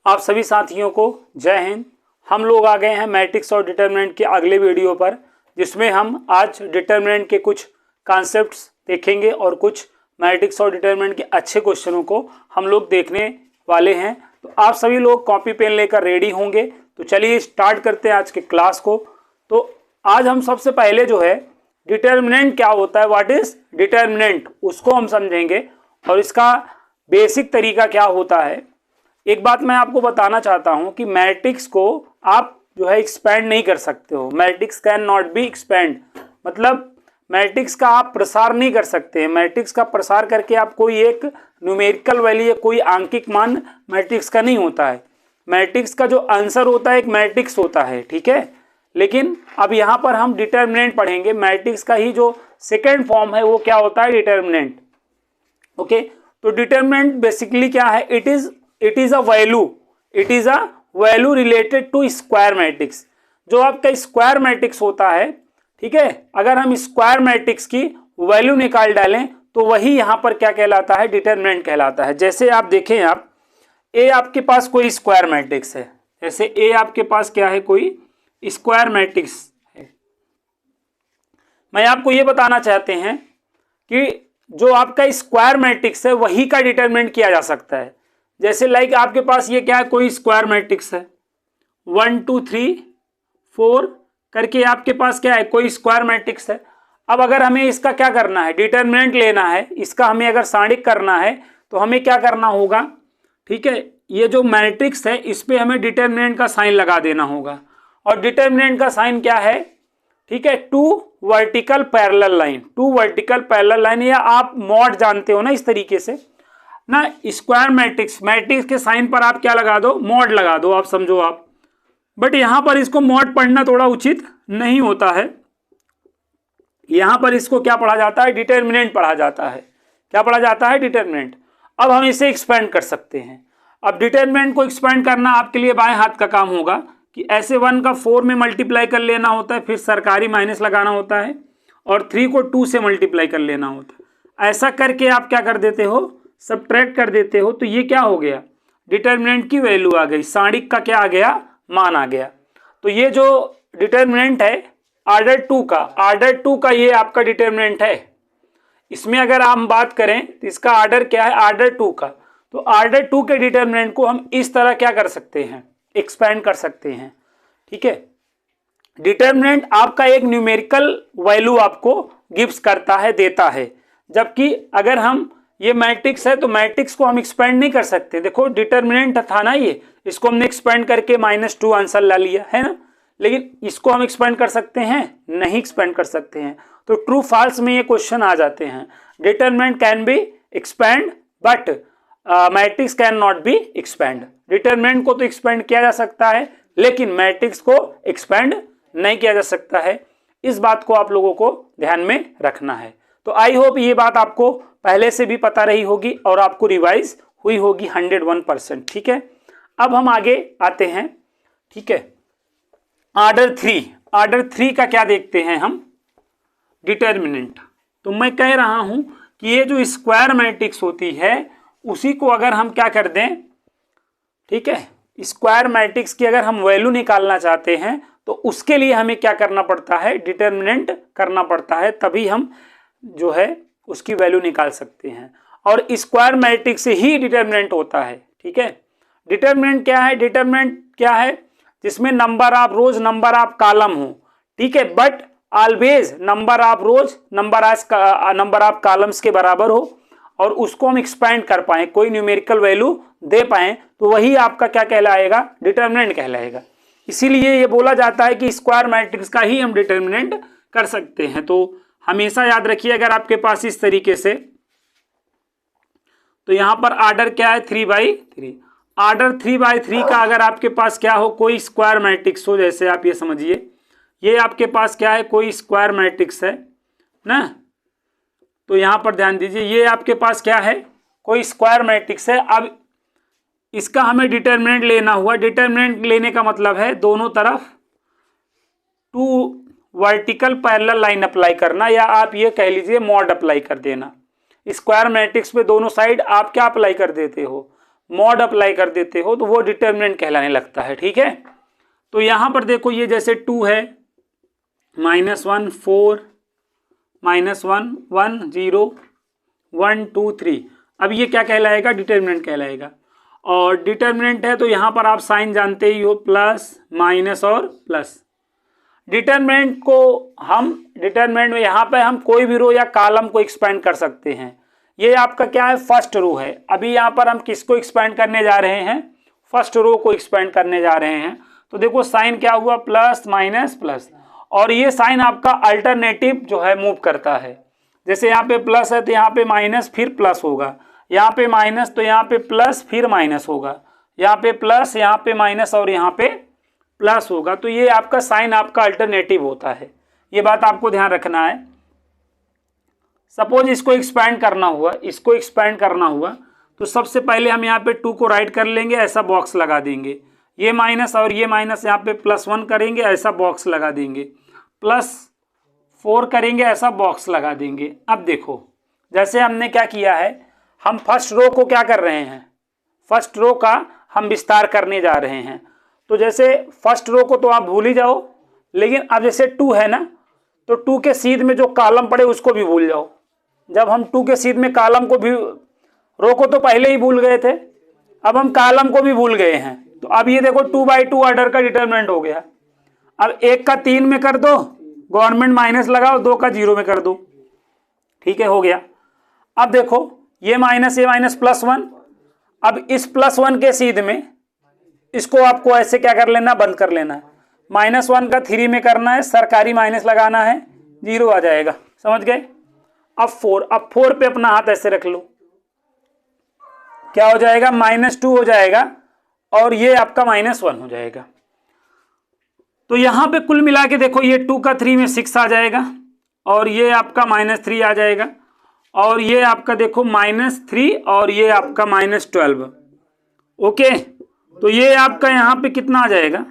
आप सभी साथियों को जय हिंद। हम लोग आ गए हैं मैट्रिक्स और डिटर्मिनेंट के अगले वीडियो पर, जिसमें हम आज डिटर्मिनेंट के कुछ कॉन्सेप्ट्स देखेंगे और कुछ मैट्रिक्स और डिटर्मिनेंट के अच्छे क्वेश्चनों को हम लोग देखने वाले हैं। तो आप सभी लोग कॉपी पेन लेकर रेडी होंगे। तो चलिए स्टार्ट करते हैं आज के क्लास को। तो आज हम सबसे पहले जो है डिटर्मिनेंट क्या होता है, व्हाट इज डिटर्मिनेंट, उसको हम समझेंगे और इसका बेसिक तरीका क्या होता है। एक बात मैं आपको बताना चाहता हूं कि मैट्रिक्स को आप जो है एक्सपेंड नहीं कर सकते हो। Matrix can not be expand, मतलब मैट्रिक्स का आप प्रसार नहीं कर सकते हैं। मैट्रिक्स का प्रसार करके आप कोई एक न्यूमेरिकल वैल्यू या कोई आंकिक मान मैट्रिक्स का नहीं होता है। मैट्रिक्स का जो आंसर होता है एक मैट्रिक्स होता है, ठीक है। लेकिन अब यहाँ पर हम डिटर्मिनेंट पढ़ेंगे। मैट्रिक्स का ही जो सेकेंड फॉर्म है वो क्या होता है, डिटर्मिनेंट। ओके, तो डिटर्मिनेंट बेसिकली क्या है, it is a value related to square matrix. जो आपका स्क्वायर मैट्रिक्स होता है, ठीक है, अगर हम स्क्वायर मैट्रिक्स की वैल्यू निकाल डालें तो वही यहाँ पर क्या कहलाता है, डिटर्मिनेंट कहलाता है। जैसे आप देखें, आप ए आपके पास कोई स्क्वायर मैट्रिक्स है, जैसे ए आपके पास क्या है, कोई स्क्वायर मैट्रिक्स है। मैं आपको ये बताना चाहते हैं कि जो आपका स्क्वायर मैट्रिक्स है वही का डिटर्मिनेंट किया जा सकता है। जैसे लाइक आपके पास ये क्या है, कोई स्क्वायर मैट्रिक्स है, 1 2 3 4 करके आपके पास क्या है, कोई स्क्वायर मैट्रिक्स है। अब अगर हमें इसका क्या करना है, डिटर्मिनेंट लेना है, इसका हमें अगर सारणिक करना है तो हमें क्या करना होगा, ठीक है, ये जो मैट्रिक्स है इस पे हमें डिटर्मिनेंट का साइन लगा देना होगा। और डिटर्मिनेंट का साइन क्या है, ठीक है, टू वर्टिकल पैरेलल लाइन, या आप मॉड जानते हो ना, इस तरीके से ना। स्क्वायर मैट्रिक्स के साइन पर आप क्या लगा दो, मॉड लगा दो, आप समझो आप। बट यहां पर इसको मॉड पढ़ना थोड़ा उचित नहीं होता है। यहां पर इसको क्या पढ़ा जाता है, डिटर्मिनेंट पढ़ा जाता है। क्या पढ़ा जाता है, डिटर्मिनेंट। अब हम इसे एक्सपेंड कर सकते हैं। अब डिटर्मिनेंट को एक्सपेंड करना आपके लिए बाएं हाथ का काम होगा कि ऐसे 1 का 4 में मल्टीप्लाई कर लेना होता है, फिर सरकारी माइनस लगाना होता है, और 3 को 2 से मल्टीप्लाई कर लेना होता है। ऐसा करके आप क्या कर देते हो, सबट्रैक्ट कर देते हो। तो ये क्या हो गया, डिटर्मिनेंट की वैल्यू आ गई, सारणिक का क्या आ गया, मान आ गया। तो ये जो डिटर्मिनेंट है ऑर्डर 2 का ये आपका डिटर्मिनेंट है। इसमें अगर हम बात करें तो इसका ऑर्डर क्या है, ऑर्डर 2 का। तो ऑर्डर 2 के डिटर्मिनेंट को हम इस तरह क्या कर सकते हैं, एक्सपेंड कर सकते हैं, ठीक है। डिटर्मिनेंट आपका एक न्यूमेरिकल वैल्यू आपको गिव्स करता है, देता है। जबकि अगर हम ये मैट्रिक्स है तो मैट्रिक्स को हम एक्सपेंड नहीं कर सकते। देखो डिटर्मिनेंट था ना ये, इसको हमने एक्सपेंड करके -2 आंसर ला लिया है ना। लेकिन इसको हम एक्सपेंड कर सकते हैं, नहीं एक्सपेंड कर सकते हैं। तो ट्रू फॉल्स में ये क्वेश्चन आ जाते हैं। Determinant can be expand but matrix can not be expand. Determinant को तो एक्सपेंड किया जा सकता है लेकिन मैट्रिक्स को एक्सपेंड नहीं किया जा सकता है। इस बात को आप लोगों को ध्यान में रखना है। तो आई होप ये बात आपको पहले से भी पता रही होगी और आपको रिवाइज हुई होगी 101%, ठीक है। अब हम आगे आते हैं, ठीक है। ऑर्डर 3 का क्या देखते हैं हम, डिटर्मिनेंट। तो मैं कह रहा हूं कि ये जो स्क्वायर मैट्रिक्स होती है उसी को अगर हम क्या कर दें, ठीक है, स्क्वायर मैट्रिक्स की अगर हम वैल्यू निकालना चाहते हैं तो उसके लिए हमें क्या करना पड़ता है, डिटर्मिनेंट करना पड़ता है, तभी हम जो है उसकी वैल्यू निकाल सकते हैं। और स्क्वायर मैट्रिक्स से ही डिटर्मिनेंट होता है, ठीक है। डिटर्मिनेंट क्या है, जिसमें number of rose, number of column हो, ठीक है, but always number of rose number of columns के बराबर हो, और उसको हम एक्सपेंड कर पाए, कोई न्यूमेरिकल वैल्यू दे पाए, तो वही आपका क्या कहलाएगा, डिटर्मिनेंट कहलाएगा। इसीलिए ये बोला जाता है कि स्क्वायर मैट्रिक्स का ही हम डिटर्मिनेंट कर सकते हैं। तो हमेशा याद रखिए, अगर आपके पास इस तरीके से, तो यहां पर ऑर्डर क्या है, 3/3। ऑर्डर 3/3 का अगर आपके पास क्या हो, कोई स्क्वायर मैट्रिक्स हो, जैसे आप ये समझिए ये आपके पास क्या है, कोई स्क्वायर मैट्रिक्स है ना। तो यहां पर ध्यान दीजिए, ये आपके पास क्या है, कोई स्क्वायर मैट्रिक्स है। अब इसका हमें डिटर्मिनेंट लेना हुआ। डिटर्मिनेंट लेने का मतलब है दोनों तरफ 2 वर्टिकल पैरेलल लाइन अप्लाई करना, या आप ये कह लीजिए मॉड अप्लाई कर देना। स्क्वायर मैट्रिक्स पे दोनों साइड आप क्या अप्लाई कर देते हो, मॉड अप्लाई कर देते हो तो वो डिटर्मिनेंट कहलाने लगता है। ठीक है, तो यहाँ पर देखो ये जैसे 2 है, -1 4 -1 1 0 1 2 3, अब ये क्या कहलाएगा? डिटर्मिनेंट कहलाएगा। और डिटर्मिनेंट है तो यहाँ पर आप साइन जानते ही हो, प्लस माइनस और प्लस। डिटर्मिनेंट में यहाँ पे हम कोई भी रो या कॉलम को एक्सपेंड कर सकते हैं। ये आपका क्या है? फर्स्ट रो है। अभी यहाँ पर हम किसको एक्सपेंड करने जा रहे हैं? फर्स्ट रो को एक्सपेंड करने जा रहे हैं। तो देखो साइन क्या हुआ? प्लस माइनस प्लस, और ये साइन आपका अल्टरनेटिव जो है मूव करता है। जैसे यहाँ पे प्लस है तो यहाँ पे माइनस फिर प्लस होगा, यहाँ पे माइनस तो यहाँ पे प्लस फिर माइनस होगा, यहाँ पे प्लस यहाँ पे माइनस और यहाँ पे प्लस होगा। तो ये आपका साइन आपका अल्टरनेटिव होता है, ये बात आपको ध्यान रखना है। सपोज इसको एक्सपैंड करना हुआ तो सबसे पहले हम यहाँ पे 2 को राइट कर लेंगे, ऐसा बॉक्स लगा देंगे। ये माइनस और ये माइनस यहाँ पे +1 करेंगे, ऐसा बॉक्स लगा देंगे। +4 करेंगे, ऐसा बॉक्स लगा देंगे। अब देखो जैसे हमने क्या किया है, हम फर्स्ट रो को क्या कर रहे हैं? फर्स्ट रो का हम विस्तार करने जा रहे हैं। तो जैसे फर्स्ट रो को तो आप भूल ही जाओ, लेकिन अब जैसे 2 है ना, तो 2 के सीध में जो कॉलम पड़े उसको भी भूल जाओ। जब हम 2 के सीध में कॉलम को भी, रो को तो पहले ही भूल गए थे, अब हम कॉलम को भी भूल गए हैं। तो अब ये देखो 2/2 ऑर्डर का डिटरमिनेंट हो गया। अब 1 का 3 में कर दो, गवर्नमेंट माइनस लगाओ, 2 का 0 में कर दो। ठीक है, हो गया। अब देखो ये माइनस +1, अब इस +1 के सीध में इसको आपको ऐसे क्या कर लेना? बंद कर लेना है। -1 का 3 में करना है, सरकारी माइनस लगाना है, 0 आ जाएगा। समझ गए? अब 4 पे अपना हाथ ऐसे रख लो, क्या हो जाएगा? -2 हो जाएगा, और ये आपका -1 हो जाएगा। तो यहां पे कुल मिला के देखो, ये 2 का 3 में 6 आ जाएगा, और ये आपका -3 आ जाएगा, और ये आपका देखो -3, और ये आपका -12। ओके, तो ये आपका यहाँ पे कितना आ जाएगा?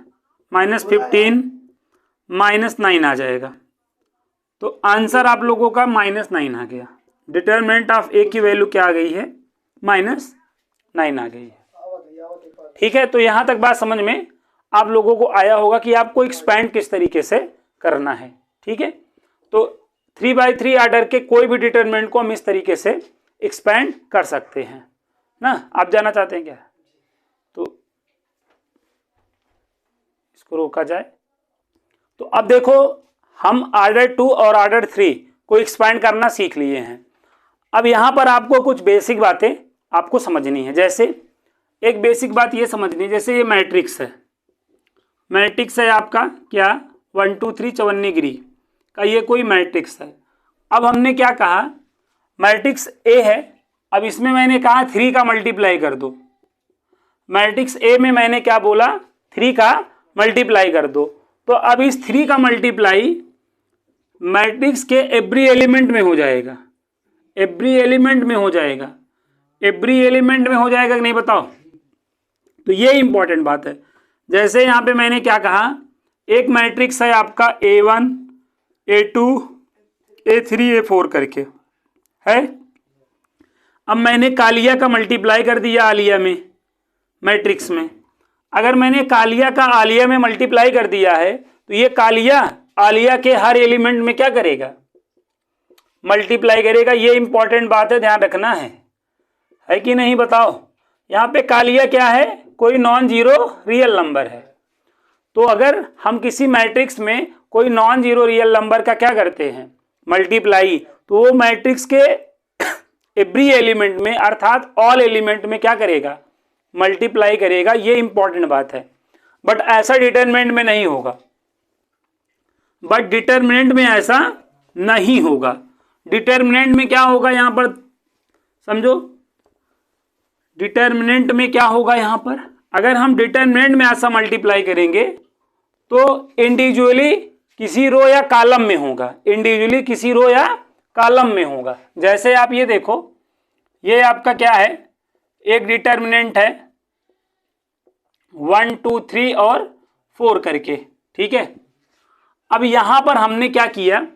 -15 -9 आ जाएगा। तो आंसर आप लोगों का -9 आ गया। डिटरमिनेंट ऑफ ए की वैल्यू क्या आ गई है? -9 आ गई है। ठीक है, तो यहाँ तक बात समझ में आप लोगों को आया होगा कि आपको एक्सपैंड किस तरीके से करना है। ठीक है, तो 3/3 ऑर्डर के कोई भी डिटरमिनेंट को हम इस तरीके से एक्सपैंड कर सकते हैं ना। आप जानना चाहते हैं क्या? तो इसको रोका जाए। तो अब देखो हम ऑर्डर 2 और ऑर्डर 3 को एक्सपैंड करना सीख लिए हैं। अब यहाँ पर आपको कुछ बेसिक बातें आपको समझनी है। जैसे एक बेसिक बात ये समझनी है, जैसे ये मैट्रिक्स है आपका क्या? 1 2 3 चवन्नीगिरी का ये कोई मैट्रिक्स है। अब हमने क्या कहा? मैट्रिक्स ए है, अब इसमें मैंने कहा 3 का मल्टीप्लाई कर दो। मैट्रिक्स ए में मैंने क्या बोला? 3 का मल्टीप्लाई कर दो। तो अब इस 3 का मल्टीप्लाई मैट्रिक्स के एवरी एलिमेंट में हो जाएगा। एवरी एलिमेंट में हो जाएगा कि नहीं बताओ? तो ये इंपॉर्टेंट बात है। जैसे यहाँ पे मैंने क्या कहा, एक मैट्रिक्स है आपका A1 A2 A3 A4 करके है। अब मैंने कालिया का मल्टीप्लाई कर दिया आलिया में, मैट्रिक्स में। अगर मैंने कालिया का आलिया में मल्टीप्लाई कर दिया है तो ये कालिया आलिया के हर एलिमेंट में क्या करेगा? मल्टीप्लाई करेगा। ये इंपॉर्टेंट बात है, ध्यान रखना है कि नहीं बताओ? यहाँ पे कालिया क्या है? कोई नॉन जीरो रियल नंबर है। तो अगर हम किसी मैट्रिक्स में कोई नॉन जीरो रियल नंबर का क्या करते हैं? मल्टीप्लाई, तो वो मैट्रिक्स के एवरी एलिमेंट में अर्थात ऑल एलिमेंट में क्या करेगा? मल्टीप्लाई करेगा। ये इंपॉर्टेंट बात है। बट ऐसा डिटरमिनेंट में नहीं होगा। डिटरमिनेंट में क्या होगा? यहाँ पर समझो, डिटरमिनेंट में क्या होगा? यहाँ पर अगर हम डिटरमिनेंट में ऐसा मल्टीप्लाई करेंगे तो इंडिविजुअली किसी रो या कॉलम में होगा। जैसे आप ये देखो, ये आपका क्या है? एक डिटरमिनेंट है 1 2 3 और 4 करके। ठीक है, अब यहां पर हमने क्या किया?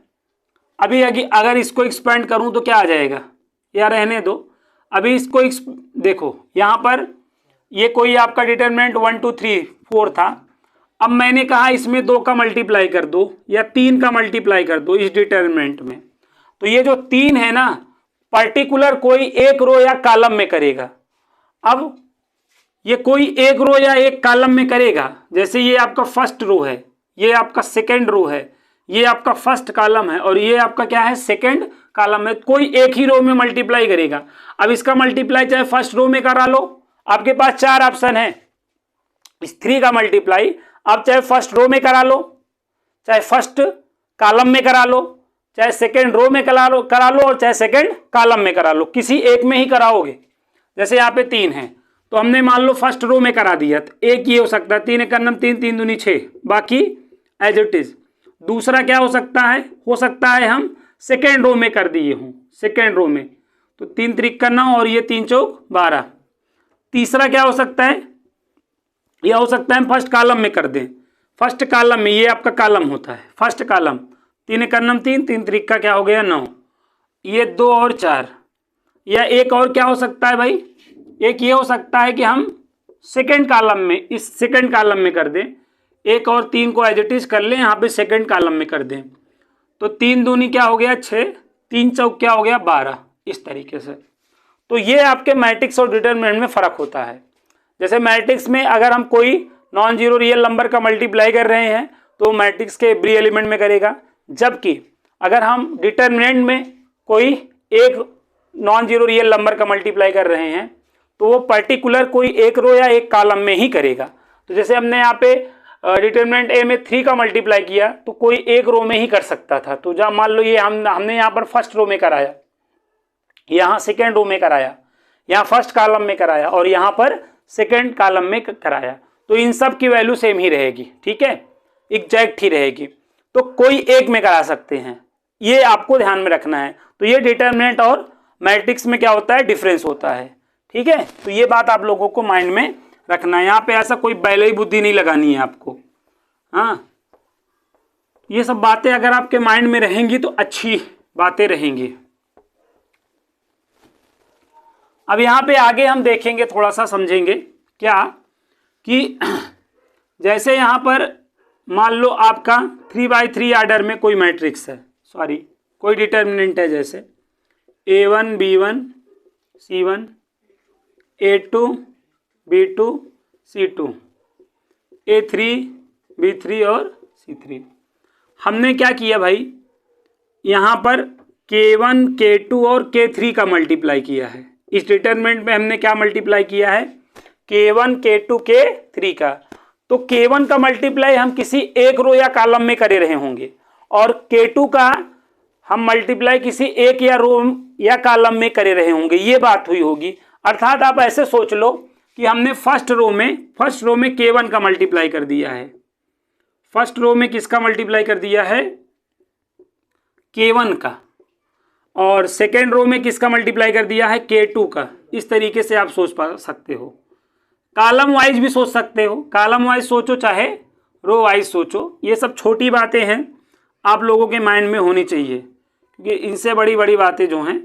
अभी अगर इसको एक्सपेंड करूं तो क्या आ जाएगा? या रहने दो, अभी इसको देखो, यहां पर ये कोई आपका डिटरमिनेंट 1 2 3 4 था। अब मैंने कहा इसमें 2 का मल्टीप्लाई कर दो या 3 का मल्टीप्लाई कर दो इस डिटरमिनेंट में, तो ये जो 3 है ना पर्टिकुलर कोई एक रो या कॉलम में करेगा। अब ये कोई एक रो या एक कॉलम में करेगा, जैसे ये आपका फर्स्ट रो है, ये आपका सेकेंड रो है, ये आपका फर्स्ट कॉलम है और ये आपका क्या है सेकेंड कॉलम है, कोई एक ही रो में मल्टीप्लाई करेगा। अब इसका मल्टीप्लाई चाहे फर्स्ट रो में करा लो, आपके पास 4 ऑप्शन है, इस 3 का मल्टीप्लाई आप चाहे फर्स्ट रो में करा लो, चाहे फर्स्ट कॉलम में करा लो, चाहे सेकेंड रो में करा लो और चाहे सेकेंड कॉलम में करा लो, किसी एक में ही कराओगे। जैसे यहाँ पे 3 है तो हमने मान लो फर्स्ट रो में करा दिया, तो एक ये हो सकता है 3 एकम 3 3 दूनी 6, बाकी एज इट इज। दूसरा क्या हो सकता है हम सेकेंड रो में कर दिए हूँ, सेकेंड रो में तो 3 त्रिक 9 और ये 3 चौक 12। तीसरा क्या हो सकता है, यह हो सकता है हम फर्स्ट कॉलम में कर दें, फर्स्ट कॉलम में ये आपका कॉलम होता है फर्स्ट कॉलम, 3 एकम 3 3 त्रिक का क्या हो गया 9, ये 2 और 4। या एक और क्या हो सकता है भाई, एक ये हो सकता है कि हम सेकेंड कॉलम में इस सेकेंड कॉलम में कर दें, एक और 3 को एज इट इज कर लें यहाँ पे सेकेंड कॉलम में कर दें, तो 3 दूनी क्या हो गया 6, 3 चौक क्या हो गया 12, इस तरीके से। तो ये आपके मैट्रिक्स और डिटरमिनेंट में फ़र्क होता है। जैसे मैट्रिक्स में अगर हम कोई नॉन जीरो रियल नंबर का मल्टीप्लाई कर रहे हैं तो मैट्रिक्स के एवरी एलिमेंट में करेगा, जबकि अगर हम डिटरमिनेंट में कोई एक नॉन जीरो रियल नंबर का मल्टीप्लाई कर रहे हैं तो वो पर्टिकुलर कोई एक रो या एक कॉलम में ही करेगा। तो जैसे हमने यहाँ पे डिटरमिनेंट ए में 3 का मल्टीप्लाई किया तो कोई एक रो में ही कर सकता था, तो जहाँ मान लो ये हमने यहाँ पर फर्स्ट रो में कराया, यहाँ सेकेंड रो में कराया, यहाँ फर्स्ट कॉलम में कराया और यहाँ पर सेकेंड कॉलम में कराया, तो इन सब की वैल्यू सेम ही रहेगी, ठीक है, एग्जैक्ट ही रहेगी, तो कोई एक में करा सकते हैं, ये आपको ध्यान में रखना है। तो ये डिटरमिनेंट और मैट्रिक्स में क्या होता है डिफरेंस होता है, ठीक है। तो ये बात आप लोगों को माइंड में रखना है, यहाँ पे ऐसा कोई बैलई बुद्धि नहीं लगानी है आपको। हाँ, ये सब बातें अगर आपके माइंड में रहेंगी तो अच्छी बातें रहेंगी। अब यहाँ पे आगे हम देखेंगे, थोड़ा सा समझेंगे क्या कि जैसे यहाँ पर मान लो आपका 3x3 आर्डर में कोई मैट्रिक्स है, सॉरी कोई डिटरमिनेंट है, जैसे A1 B1 C1 A2 B2 C2 A3 B3 और C3। हमने क्या किया भाई, यहाँ पर K1 K2 और K3 का मल्टीप्लाई किया है। इस डिटरमिनेंट में हमने क्या मल्टीप्लाई किया है, K1 K2 K3 का। तो K1 का मल्टीप्लाई हम किसी एक रो या कॉलम में करे रहे होंगे और K2 का हम मल्टीप्लाई किसी एक या रो या कॉलम में करे रहे होंगे, ये बात हुई होगी। अर्थात आप ऐसे सोच लो कि हमने फर्स्ट रो में K1 का मल्टीप्लाई कर दिया है, फर्स्ट रो में किसका मल्टीप्लाई कर दिया है K1 का, और सेकेंड रो में किसका मल्टीप्लाई कर दिया है K2 का। इस तरीके से आप सोच पा सकते हो, कॉलम वाइज भी सोच सकते हो, कॉलम वाइज सोचो चाहे रो वाइज सोचो, ये सब छोटी बातें हैं आप लोगों के माइंड में होनी चाहिए, क्योंकि इनसे बड़ी बड़ी बातें जो हैं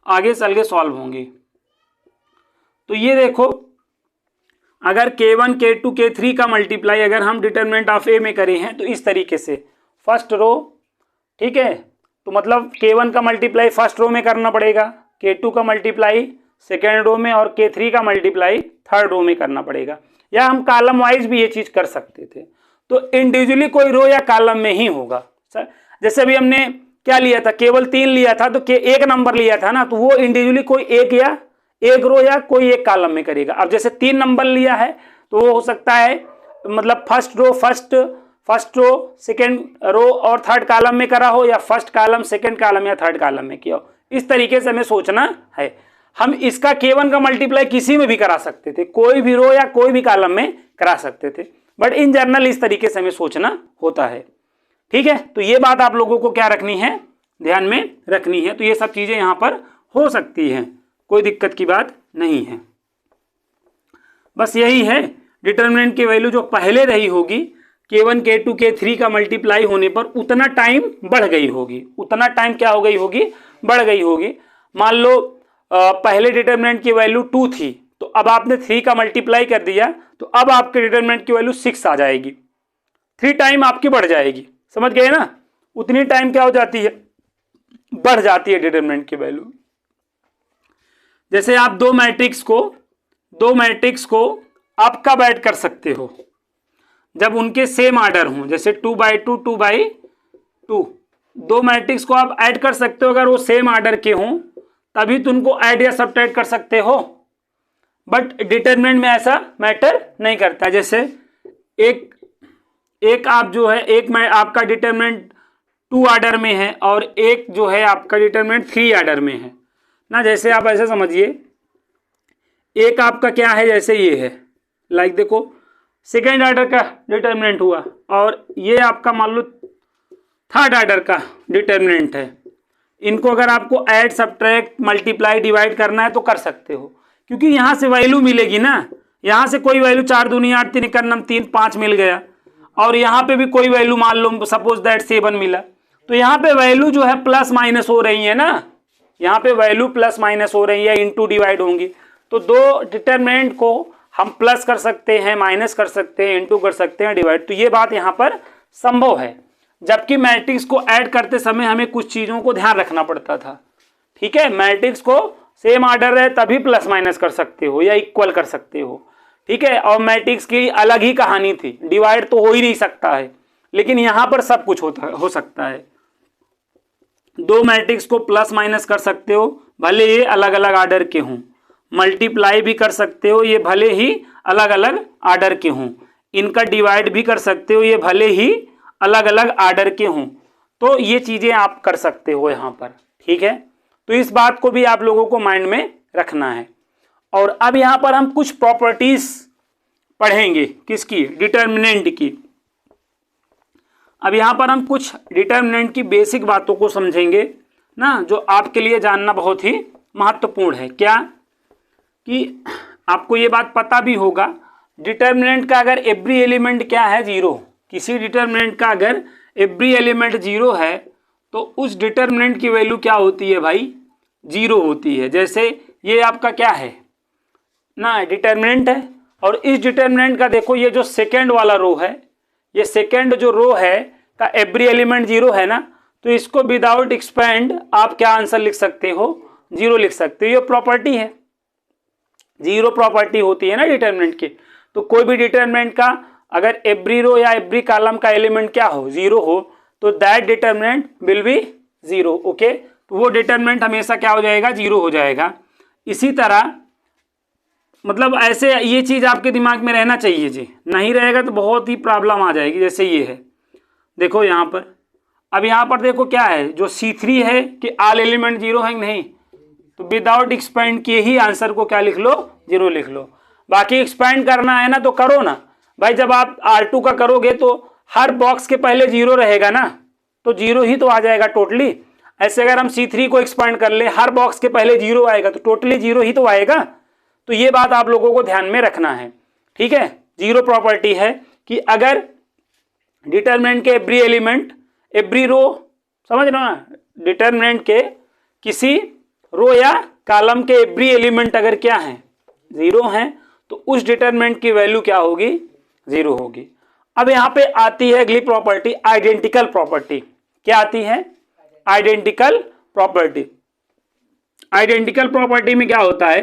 आगे चल के सॉल्व होंगी। तो ये देखो, अगर K1 K2 K3 का मल्टीप्लाई अगर हम डिटरमिनेंट ऑफ ए में करे हैं तो इस तरीके से फर्स्ट रो, ठीक है, तो मतलब K1 का मल्टीप्लाई फर्स्ट रो में करना पड़ेगा, K2 का मल्टीप्लाई सेकेंड रो में और K3 का मल्टीप्लाई थर्ड रो में करना पड़ेगा, या हम कॉलम वाइज भी ये चीज़ कर सकते थे। तो इंडिविजुअली कोई रो या कॉलम में ही होगा। जैसे अभी हमने क्या लिया था, केवल 3 लिया था तो एक नंबर लिया था ना, तो वो इंडिविजुअली कोई एक रो या कोई एक कॉलम में करेगा। अब जैसे 3 नंबर लिया है तो वो हो सकता है मतलब फर्स्ट रो सेकेंड रो और थर्ड कॉलम में करा हो, या फर्स्ट कॉलम सेकेंड कॉलम या थर्ड कॉलम में किया हो। इस तरीके से हमें सोचना है। हम इसका K1 का मल्टीप्लाई किसी में भी करा सकते थे, कोई भी रो या कोई भी कॉलम में करा सकते थे, बट इन जनरल इस तरीके से हमें सोचना होता है, ठीक है। तो ये बात आप लोगों को क्या रखनी है, ध्यान में रखनी है। तो ये सब चीजें यहाँ पर हो सकती हैं, कोई दिक्कत की बात नहीं है। बस यही है, डिटरमिनेंट की वैल्यू जो पहले रही होगी K1 K2 K3 का मल्टीप्लाई होने पर उतना टाइम बढ़ गई होगी, उतना टाइम क्या हो गई होगी, बढ़ गई होगी। मान लो पहले डिटरमिनेंट की वैल्यू 2 थी तो अब आपने 3 का मल्टीप्लाई कर दिया तो अब आपके डिटरमिनेंट की वैल्यू 6 आ जाएगी, 3 टाइम आपकी बढ़ जाएगी। समझ गए ना, उतनी टाइम क्या हो जाती है, बढ़ जाती है डिटरमिनेंट की वैल्यू। जैसे आप दो मैट्रिक्स को आप कब ऐड कर सकते हो, जब उनके सेम आर्डर हों, जैसे 2/2 2/2 दो मैट्रिक्स को आप ऐड कर सकते हो अगर वो सेम आर्डर के हों, तभी तो उनको ऐड या सब्ट्रैक्ट कर सकते हो। बट डिटरमिनेंट में ऐसा मैटर नहीं करता। जैसे एक आप जो है एक में आपका डिटरमिनेंट 2 आर्डर में है और एक जो है आपका डिटरमिनेंट 3 आर्डर में है ना। जैसे आप ऐसे समझिए, एक आपका क्या है, जैसे ये है, लाइक देखो सेकेंड आर्डर का डिटरमिनेंट हुआ और ये आपका मान लो थर्ड आर्डर का डिटरमिनेंट है। इनको अगर आपको ऐड सब्ट्रैक्ट मल्टीप्लाई डिवाइड करना है तो कर सकते हो, क्योंकि यहाँ से वैल्यू मिलेगी ना। यहाँ से कोई वैल्यू 4 दूनी 8 3 1 3 5 मिल गया और यहाँ पे भी कोई वैल्यू मान लो सपोज दैट 7 मिला, तो यहाँ पे वैल्यू जो है प्लस माइनस हो रही है ना, यहाँ पे वैल्यू प्लस माइनस हो रही है, इनटू डिवाइड होंगी। तो दो डिटरमिनेंट को हम प्लस कर सकते हैं, माइनस कर सकते हैं, इनटू कर सकते हैं, डिवाइड। तो ये बात यहाँ पर संभव है, जबकि मैट्रिक्स को ऐड करते समय हमें कुछ चीजों को ध्यान रखना पड़ता था। ठीक है, मैट्रिक्स को सेम आर्डर है तभी प्लस माइनस कर सकते हो या इक्वल कर सकते हो। ठीक है, और मैट्रिक्स की अलग ही कहानी थी, डिवाइड तो हो ही नहीं सकता है, लेकिन यहां पर सब कुछ हो सकता है। दो मैट्रिक्स को प्लस माइनस कर सकते हो भले ये अलग अलग आर्डर के हों, मल्टीप्लाई भी कर सकते हो ये भले ही अलग अलग आर्डर के हों, इनका डिवाइड भी कर सकते हो ये भले ही अलग अलग आर्डर के हों। तो ये चीजें आप कर सकते हो यहाँ पर। ठीक है, तो इस बात को भी आप लोगों को माइंड में रखना है। और अब यहाँ पर हम कुछ प्रॉपर्टीज पढ़ेंगे, किसकी, डिटरमिनेंट की। अब यहाँ पर हम कुछ डिटरमिनेंट की बेसिक बातों को समझेंगे ना, जो आपके लिए जानना बहुत ही महत्वपूर्ण है। क्या कि आपको ये बात पता भी होगा, डिटरमिनेंट का अगर एवरी एलिमेंट क्या है, 0, किसी डिटरमिनेंट का अगर एवरी एलिमेंट 0 है तो उस डिटरमिनेंट की वैल्यू क्या होती है भाई, 0 होती है। जैसे ये आपका क्या है ना, डिटरमिनेंट है, और इस डिटरमिनेंट का देखो ये जो सेकेंड वाला रो है, ये सेकेंड जो रो है का एवरी एलिमेंट 0 है ना, तो इसको विदाउट एक्सपेंड आप क्या आंसर लिख सकते हो, 0 लिख सकते हो। ये प्रॉपर्टी है, 0 प्रॉपर्टी होती है ना डिटरमिनेंट की। तो कोई भी डिटरमिनेंट का अगर एवरी रो या एवरी कॉलम का एलिमेंट क्या हो, 0 हो, तो that determinant will be 0। Okay, तो वो डिटरमिनेंट हमेशा क्या हो जाएगा, 0 हो जाएगा। इसी तरह मतलब ऐसे ये चीज आपके दिमाग में रहना चाहिए जी, नहीं रहेगा तो बहुत ही प्रॉब्लम आ जाएगी। जैसे ये है, देखो यहाँ पर, अब यहाँ पर देखो क्या है, जो C3 है कि ऑल एलिमेंट 0 है नहीं, तो विदाउट एक्सपेंड किए ही आंसर को क्या लिख लो, 0 लिख लो। बाकी एक्सपेंड करना है ना तो करो ना भाई, जब आप R2 का करोगे तो हर बॉक्स के पहले 0 रहेगा ना, तो 0 ही तो आ जाएगा टोटली। ऐसे अगर हम C3 को एक्सपेंड कर ले, हर बॉक्स के पहले 0 आएगा तो टोटली 0 ही तो आएगा। तो ये बात आप लोगों को ध्यान में रखना है। ठीक है, 0 प्रॉपर्टी है कि अगर डिटरमिनेंट के एवरी एलिमेंट, एवरी रो, समझ रहे हो ना, डिटरमिनेंट के किसी रो या कॉलम के एवरी एलिमेंट अगर क्या है, 0 है, तो उस डिटरमिनेंट की वैल्यू क्या होगी, 0 होगी। अब यहाँ पे आती है अगली प्रॉपर्टी, आइडेंटिकल प्रॉपर्टी। क्या आती है, आइडेंटिकल प्रॉपर्टी। आइडेंटिकल प्रॉपर्टी में क्या होता है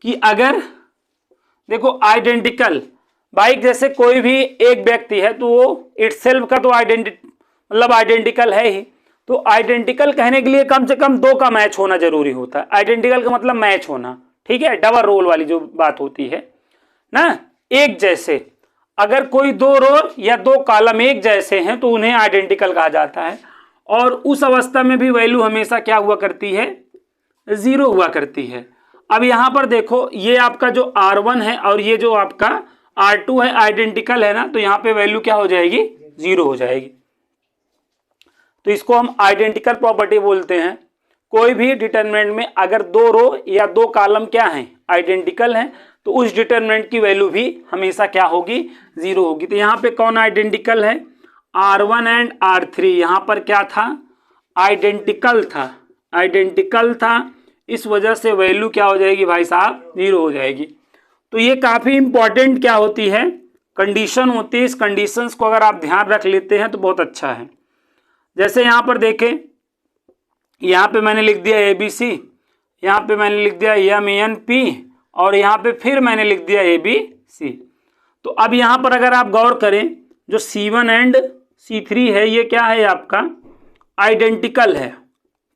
कि अगर देखो आइडेंटिकल भाई, जैसे कोई भी एक व्यक्ति है तो वो इटसेल्फ का तो आइडेंटिकल है ही। तो आइडेंटिकल कहने के लिए कम से कम 2 का मैच होना जरूरी होता है। आइडेंटिकल का मतलब मैच होना, ठीक है, डबल रोल वाली जो बात होती है ना, एक जैसे। अगर कोई 2 रो या 2 कॉलम एक जैसे हैं तो उन्हें आइडेंटिकल कहा जाता है, और उस अवस्था में भी वैल्यू हमेशा क्या हुआ करती है, 0 हुआ करती है। अब यहां पर देखो, ये आपका जो R1 है और ये जो आपका R2 है आइडेंटिकल है ना, तो यहाँ पे वैल्यू क्या हो जाएगी, 0 हो जाएगी। तो इसको हम आइडेंटिकल प्रॉपर्टी बोलते हैं। कोई भी डिटरमिनेंट में अगर 2 रो या 2 कॉलम क्या हैं, आइडेंटिकल हैं, तो उस डिटरमिनेंट की वैल्यू भी हमेशा क्या होगी, 0 होगी। तो यहाँ पे कौन आइडेंटिकल है, R1 एंड R3 यहाँ पर क्या था, आइडेंटिकल था, आइडेंटिकल था। इस वजह से वैल्यू क्या हो जाएगी भाई साहब, 0 हो जाएगी। तो ये काफ़ी इंपॉर्टेंट क्या होती है, कंडीशन होती है। इस कंडीशंस को अगर आप ध्यान रख लेते हैं तो बहुत अच्छा है। जैसे यहाँ पर देखें, यहाँ पे मैंने लिख दिया ABC, यहाँ पे मैंने लिख दिया MNP और यहाँ पे फिर मैंने लिख दिया ABC। तो अब यहाँ पर अगर आप गौर करें, जो C1 एंड C3 है ये क्या है आपका, आइडेंटिकल है।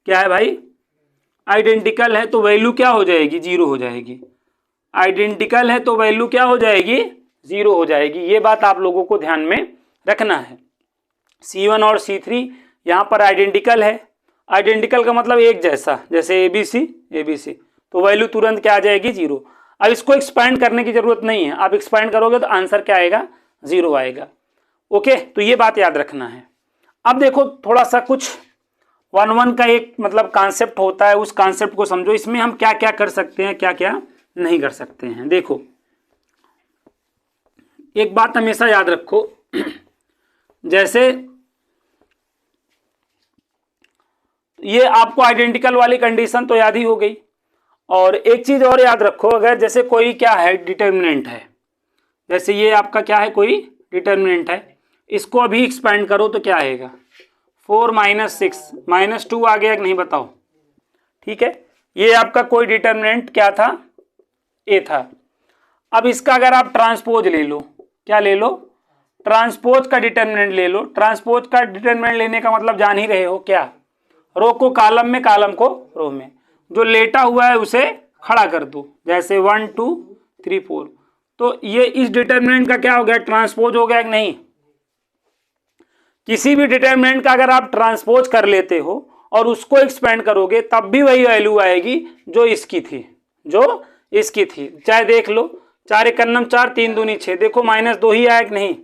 क्या है भाई, आइडेंटिकल है, तो वैल्यू क्या हो जाएगी, 0 हो जाएगी। आइडेंटिकल है तो वैल्यू क्या हो जाएगी, 0 हो जाएगी। ये बात आप लोगों को ध्यान में रखना है। C1 और C3 यहाँ पर आइडेंटिकल है। आइडेंटिकल का मतलब एक जैसा, जैसे ABC, तो वैल्यू तुरंत क्या आ जाएगी, 0। अब इसको एक्सपैंड करने की जरूरत नहीं है, आप एक्सपैंड करोगे तो आंसर क्या आएगा, 0 आएगा। ओके, तो ये बात याद रखना है। अब देखो थोड़ा सा कुछ 1-1 का एक मतलब कॉन्सेप्ट होता है, उस कॉन्सेप्ट को समझो। इसमें हम क्या क्या कर सकते हैं, क्या क्या नहीं कर सकते हैं। देखो एक बात हमेशा याद रखो, जैसे ये आपको आइडेंटिकल वाली कंडीशन तो याद ही हो गई, और एक चीज और याद रखो, अगर जैसे कोई क्या है, डिटर्मिनेंट है, जैसे ये आपका क्या है, कोई डिटर्मिनेंट है, इसको अभी एक्सपेंड करो तो क्या आएगा, 4 - 6 - 2 आ गया कि नहीं बताओ। ठीक है, ये आपका कोई डिटर्मिनेंट क्या था, ए था। अब इसका अगर आप ट्रांसपोज ले लो, क्या ले लो, ट्रांसपोज का डिटर्मिनेंट ले लो। ट्रांसपोज का डिटर्मिनेंट लेने का मतलब जान ही रहे हो, क्या, रो को कॉलम में, कॉलम को रो में, जो लेटा हुआ है उसे खड़ा कर दो, जैसे 1 2 3 4। तो ये इस डिटर्मिनेंट का क्या हो गया, ट्रांसपोज हो गया कि नहीं। किसी भी डिटर्मिनेंट का अगर आप ट्रांसपोज कर लेते हो और उसको एक्सपेंड करोगे तब भी वही वैल्यू आएगी जो इसकी थी, जो इसकी थी। चाहे देख लो, 4 × 1 = 4, 3 दूनी 6, देखो -2 ही आया कि नहीं।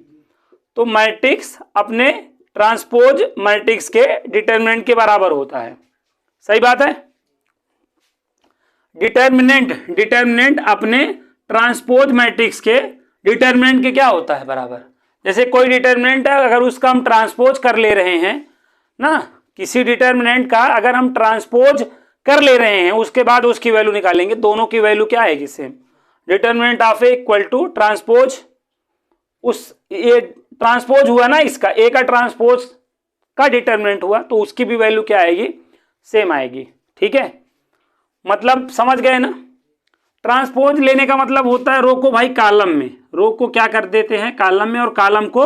तो मैट्रिक्स अपने ट्रांसपोज मैट्रिक्स के डिटर्मिनेंट के बराबर होता है। सही बात है। डिटर्मिनेंट अपने ट्रांसपोज मैट्रिक्स के डिटर्मिनेंट के क्या होता है, बराबर। जैसे कोई डिटर्मिनेंट है, अगर उसका हम ट्रांसपोज कर ले रहे हैं ना, किसी डिटर्मिनेंट का अगर हम ट्रांसपोज कर ले रहे हैं, उसके बाद उसकी वैल्यू निकालेंगे, दोनों की वैल्यू क्या आएगी, same. Determinant of A equal to transpose, उस ये ट्रांसपोज हुआ ना, इसका ए का ट्रांसपोज का डिटर्मिनेंट हुआ, तो उसकी भी वैल्यू क्या आएगी, सेम आएगी। ठीक है, मतलब समझ गए ना। ट्रांसपोज लेने का मतलब होता है रो को भाई कॉलम में, रो को क्या कर देते हैं, कॉलम में, और कॉलम को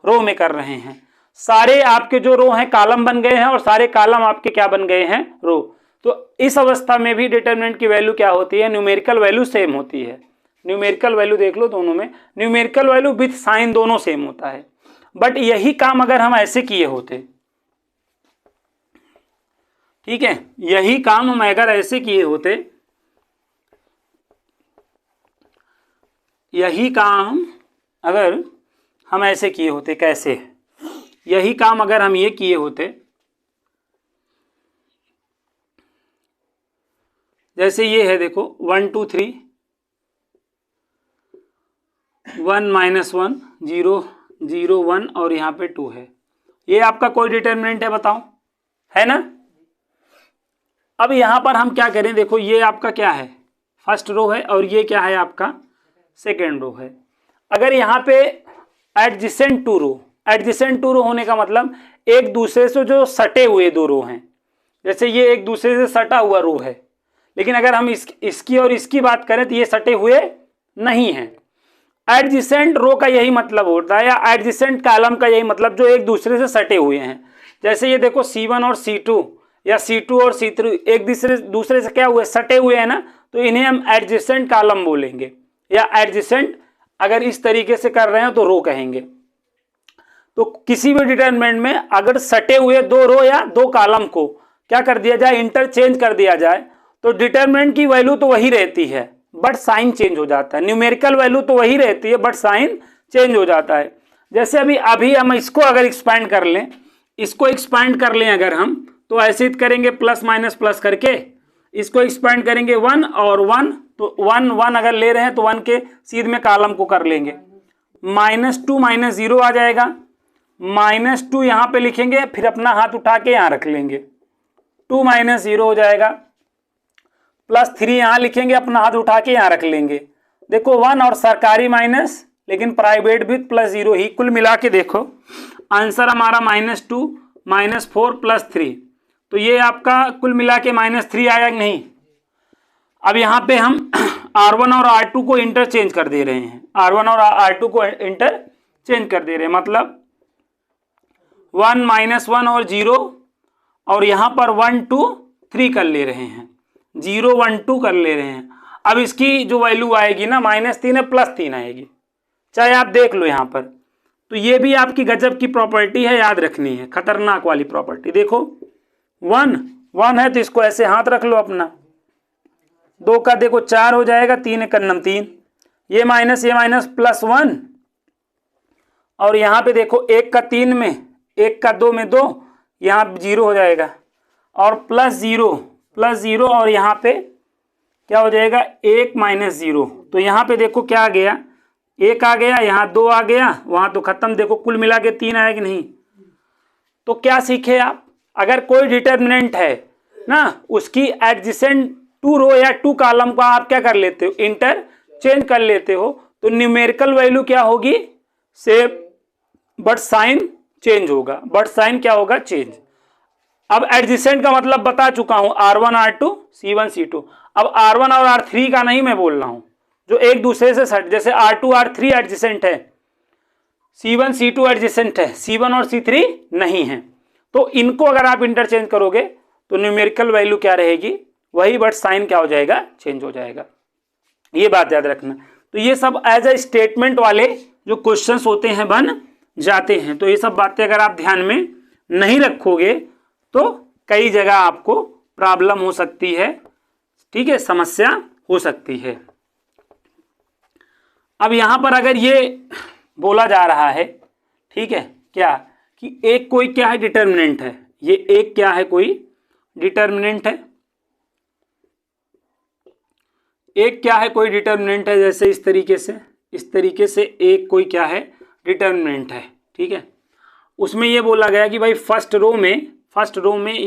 रो में कर रहे हैं। सारे आपके जो रो हैं कॉलम बन गए हैं और सारे कॉलम आपके क्या बन गए हैं, रो। तो इस अवस्था में भी डिटर्मिनेंट की वैल्यू क्या होती है, न्यूमेरिकल वैल्यू सेम होती है। न्यूमेरिकल वैल्यू देख लो, दोनों में न्यूमेरिकल वैल्यू विथ साइन दोनों सेम होता है। बट यही काम अगर हम ऐसे किए होते, ठीक है, यही काम हम अगर ऐसे किए होते, यही काम अगर हम ऐसे किए होते, कैसे, यही काम अगर हम ये किए होते, जैसे ये है देखो 1 2 3 1 - 1 0 0 1 और यहाँ पे 2 है, ये आपका कोई डिटर्मिनेंट है, बताओ, है ना। अब यहाँ पर हम क्या करें, देखो ये आपका क्या है, फर्स्ट रो है और ये क्या है आपका सेकेंड रो है। अगर यहाँ पे एडजेसेंट टू रो होने का मतलब एक दूसरे से जो सटे हुए दो रो हैं, जैसे ये एक दूसरे से सटा हुआ रो है, लेकिन अगर हम इसकी और इसकी बात करें तो ये सटे हुए नहीं हैं। एडजेसेंट रो का यही मतलब होता है, या एडजेसेंट कॉलम का यही मतलब, जो एक दूसरे से सटे हुए हैं। जैसे ये देखो C1 और C2 या C2 और C3 एक दूसरे से क्या हुए, सटे हुए हैं ना, तो इन्हें हम एडजेसेंट कॉलम बोलेंगे, या एडजेसेंट अगर इस तरीके से कर रहे हैं तो रो कहेंगे। तो किसी भी डिटरमिनेंट में अगर सटे हुए दो रो या दो कॉलम को क्या कर दिया जाए, इंटरचेंज कर दिया जाए, तो डिटरमिनेंट की वैल्यू तो वही रहती है बट साइन चेंज हो जाता है। न्यूमेरिकल वैल्यू तो वही रहती है बट साइन चेंज हो जाता है। जैसे अभी हम इसको अगर एक्सपैंड कर लें, इसको एक्सपैंड कर लें अगर हम, तो ऐसे करेंगे प्लस माइनस प्लस करके, इसको एक्सपैंड करेंगे 1 और 1, तो 1 1 अगर ले रहे हैं तो 1 के सीध में कॉलम को कर लेंगे, -2 - 0 आ जाएगा, -2 यहाँ पे लिखेंगे, फिर अपना हाथ उठा के यहाँ रख लेंगे, 2 - 0 हो जाएगा। +3 यहाँ लिखेंगे, अपना हाथ उठा के यहाँ रख लेंगे। देखो 1 और सरकारी माइनस, लेकिन प्राइवेट भी +0 ही। कुल मिला के देखो आंसर हमारा -2 -4 +3, तो ये आपका कुल मिला के -3 आया कि नहीं। अब यहाँ पे हम R1 और R2 को इंटरचेंज कर दे रहे हैं, R1 और R2 को इंटरचेंज कर दे रहे हैं, मतलब 1 -1 और 0, और यहाँ पर 1 2 3 कर ले रहे हैं, 0 1 2 कर ले रहे हैं। अब इसकी जो वैल्यू आएगी ना -3 है +3 आएगी, चाहे आप देख लो यहाँ पर। तो ये भी आपकी गजब की प्रॉपर्टी है, याद रखनी है, खतरनाक वाली प्रॉपर्टी। देखो 1 है तो इसको ऐसे हाथ रख लो अपना, 2 का देखो 4 हो जाएगा, 3 एक 3, ये माइनस +1, और यहाँ पे देखो 1 का 3 में, 1 का 2 में 2, यहाँ 0 हो जाएगा, और +0 और यहाँ पे क्या हो जाएगा 1 -0। तो यहाँ पे देखो क्या आ गया, 1 आ गया, यहाँ 2 आ गया, वहाँ तो खत्म। देखो कुल मिला के 3 आया कि नहीं। तो क्या सीखे आप, अगर कोई डिटर्मिनेंट है ना, उसकी एडजेसेंट 2 रो या 2 कॉलम का आप क्या कर लेते हो, इंटरचेंज कर लेते हो, तो न्यूमेरिकल वैल्यू क्या होगी सेम, बट साइन चेंज होगा। बट साइन क्या होगा, चेंज। अब एडजेसेंट का मतलब बता चुका हूं, R1 R2 C1 C2। अब R1 और R3 का नहीं मैं बोल रहा हूं, जो एक दूसरे से सट, जैसे R2 R3 एडजेसेंट है, C1 C2 एडजेसेंट है, C1 और C3 नहीं है। तो इनको अगर आप इंटरचेंज करोगे तो न्यूमेरिकल वैल्यू क्या रहेगी, वही, बट साइन क्या हो जाएगा, चेंज हो जाएगा। ये बात याद रखना। तो ये सब एज ए स्टेटमेंट वाले जो क्वेश्चंस होते हैं बन जाते हैं। तो ये सब बातें अगर आप ध्यान में नहीं रखोगे तो कई जगह आपको प्रॉब्लम हो सकती है, ठीक है, समस्या हो सकती है। अब यहां पर अगर ये बोला जा रहा है, ठीक है, क्या कि एक कोई क्या है, डिटर्मिनेंट है, ये एक क्या है, कोई डिटर्मिनेंट है, एक क्या है, कोई डिटर्मिनेंट है, जैसे इस तरीके से एक कोई क्या है, डिटर्मिनेंट है, ठीक है। उसमें ये बोला गया कि भाई फर्स्ट रो में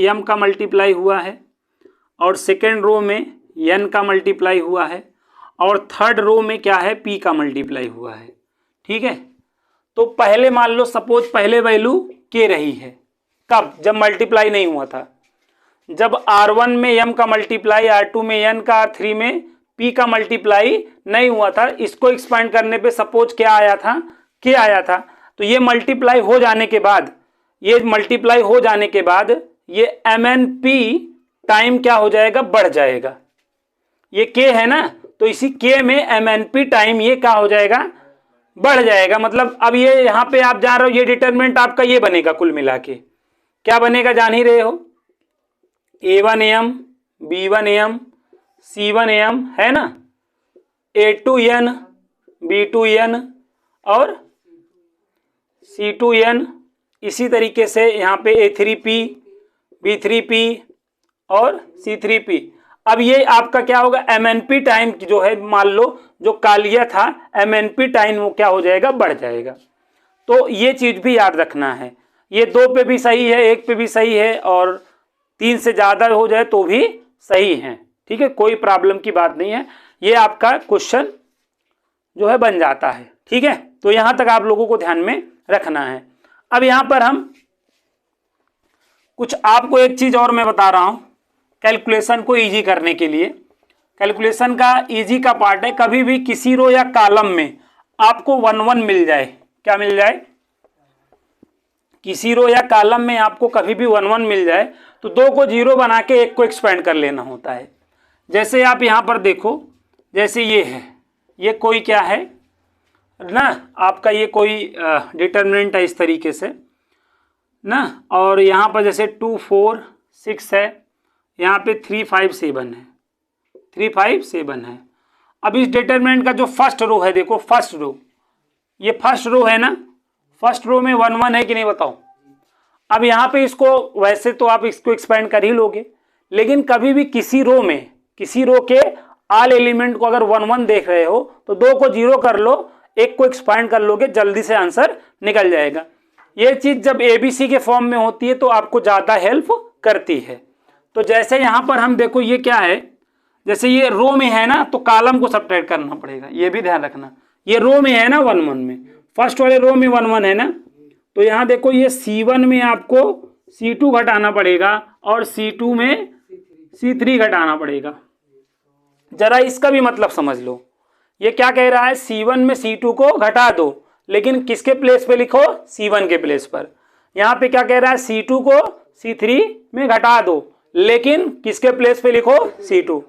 m का मल्टीप्लाई हुआ है, और सेकेंड रो में n का मल्टीप्लाई हुआ है, और थर्ड रो में क्या है, p का मल्टीप्लाई हुआ है, ठीक है। तो पहले मान लो सपोज पहले वैल्यू k रही है, कब, जब मल्टीप्लाई नहीं हुआ था, जब R1 में m का मल्टीप्लाई, R2 में n का, R3 में p का मल्टीप्लाई नहीं हुआ था। इसको एक्सपांड करने पे सपोज क्या आया था, k आया था। तो ये मल्टीप्लाई हो जाने के बाद, ये MNP टाइम क्या हो जाएगा, बढ़ जाएगा। ये k है ना, तो इसी k में MNP टाइम ये क्या हो जाएगा, बढ़ जाएगा। मतलब अब ये यहाँ पे आप जान रहे हो, ये डिटरमिनेंट आपका ये बनेगा, कुल मिला के क्या बनेगा, जान ही रहे हो, A1M B1M C1M है ना, A2N B2N और C2N। इसी तरीके से यहाँ पे A3P B3P और C3P। अब ये आपका क्या होगा, MNP टाइम जो है, मान लो जो कालिया था, MNP टाइम वो क्या हो जाएगा, बढ़ जाएगा। तो ये चीज भी याद रखना है। ये 2 पे भी सही है, 1 पे भी सही है, और 3 से ज्यादा हो जाए तो भी सही है, ठीक है, कोई प्रॉब्लम की बात नहीं है। ये आपका क्वेश्चन जो है बन जाता है, ठीक है। तो यहां तक आप लोगों को ध्यान में रखना है। अब यहां पर हम कुछ आपको एक चीज और मैं बता रहा हूं, कैलकुलेशन को इजी करने के लिए। कैलकुलेशन का इजी का पार्ट है, कभी भी किसी रो या कॉलम में आपको 1 1 मिल जाए, क्या मिल जाए, किसी रो या कॉलम में आपको कभी भी 1 1 मिल जाए, तो 2 को 0 बना के 1 को एक्सपेंड कर लेना होता है। जैसे आप यहां पर देखो, जैसे ये है, ये कोई क्या है ना, आपका ये कोई डिटर्मिनेंट है इस तरीके से ना, और यहाँ पर जैसे 2 4 6 है, यहाँ पे 3 5 7 है, 3 5 7 है। अब इस डिटर्मिनेंट का जो फर्स्ट रो है, देखो फर्स्ट रो, ये फर्स्ट रो है ना, फर्स्ट रो में 1 1 है कि नहीं बताओ। अब यहाँ पे इसको वैसे तो आप इसको एक्सपेंड कर ही लोगे, लेकिन कभी भी किसी रो में, किसी रो के ऑल एलिमेंट को अगर 1 1 देख रहे हो तो 2 को 0 कर लो, 1 को एक्सपांड कर लोगे, जल्दी से आंसर निकल जाएगा। ये चीज जब ABC के फॉर्म में होती है तो आपको ज्यादा हेल्प करती है। तो जैसे यहां पर हम देखो, ये क्या है, जैसे ये रो में है ना, तो कॉलम को सब्ट्रैक्ट करना पड़ेगा, ये भी ध्यान रखना। ये रो में है ना 1 1 में, फर्स्ट वाले रो में 1 1 है ना, तो यहाँ देखो ये C1 में आपको C2 घटाना पड़ेगा और C2 में C3 घटाना पड़ेगा। जरा इसका भी मतलब समझ लो, ये क्या कह रहा है, C1 में C2 को घटा दो, लेकिन किसके प्लेस पे लिखो, C1 के प्लेस पर। यहाँ पे क्या कह रहा है, C2 को C3 में घटा दो, लेकिन किसके प्लेस पे लिखो, C2।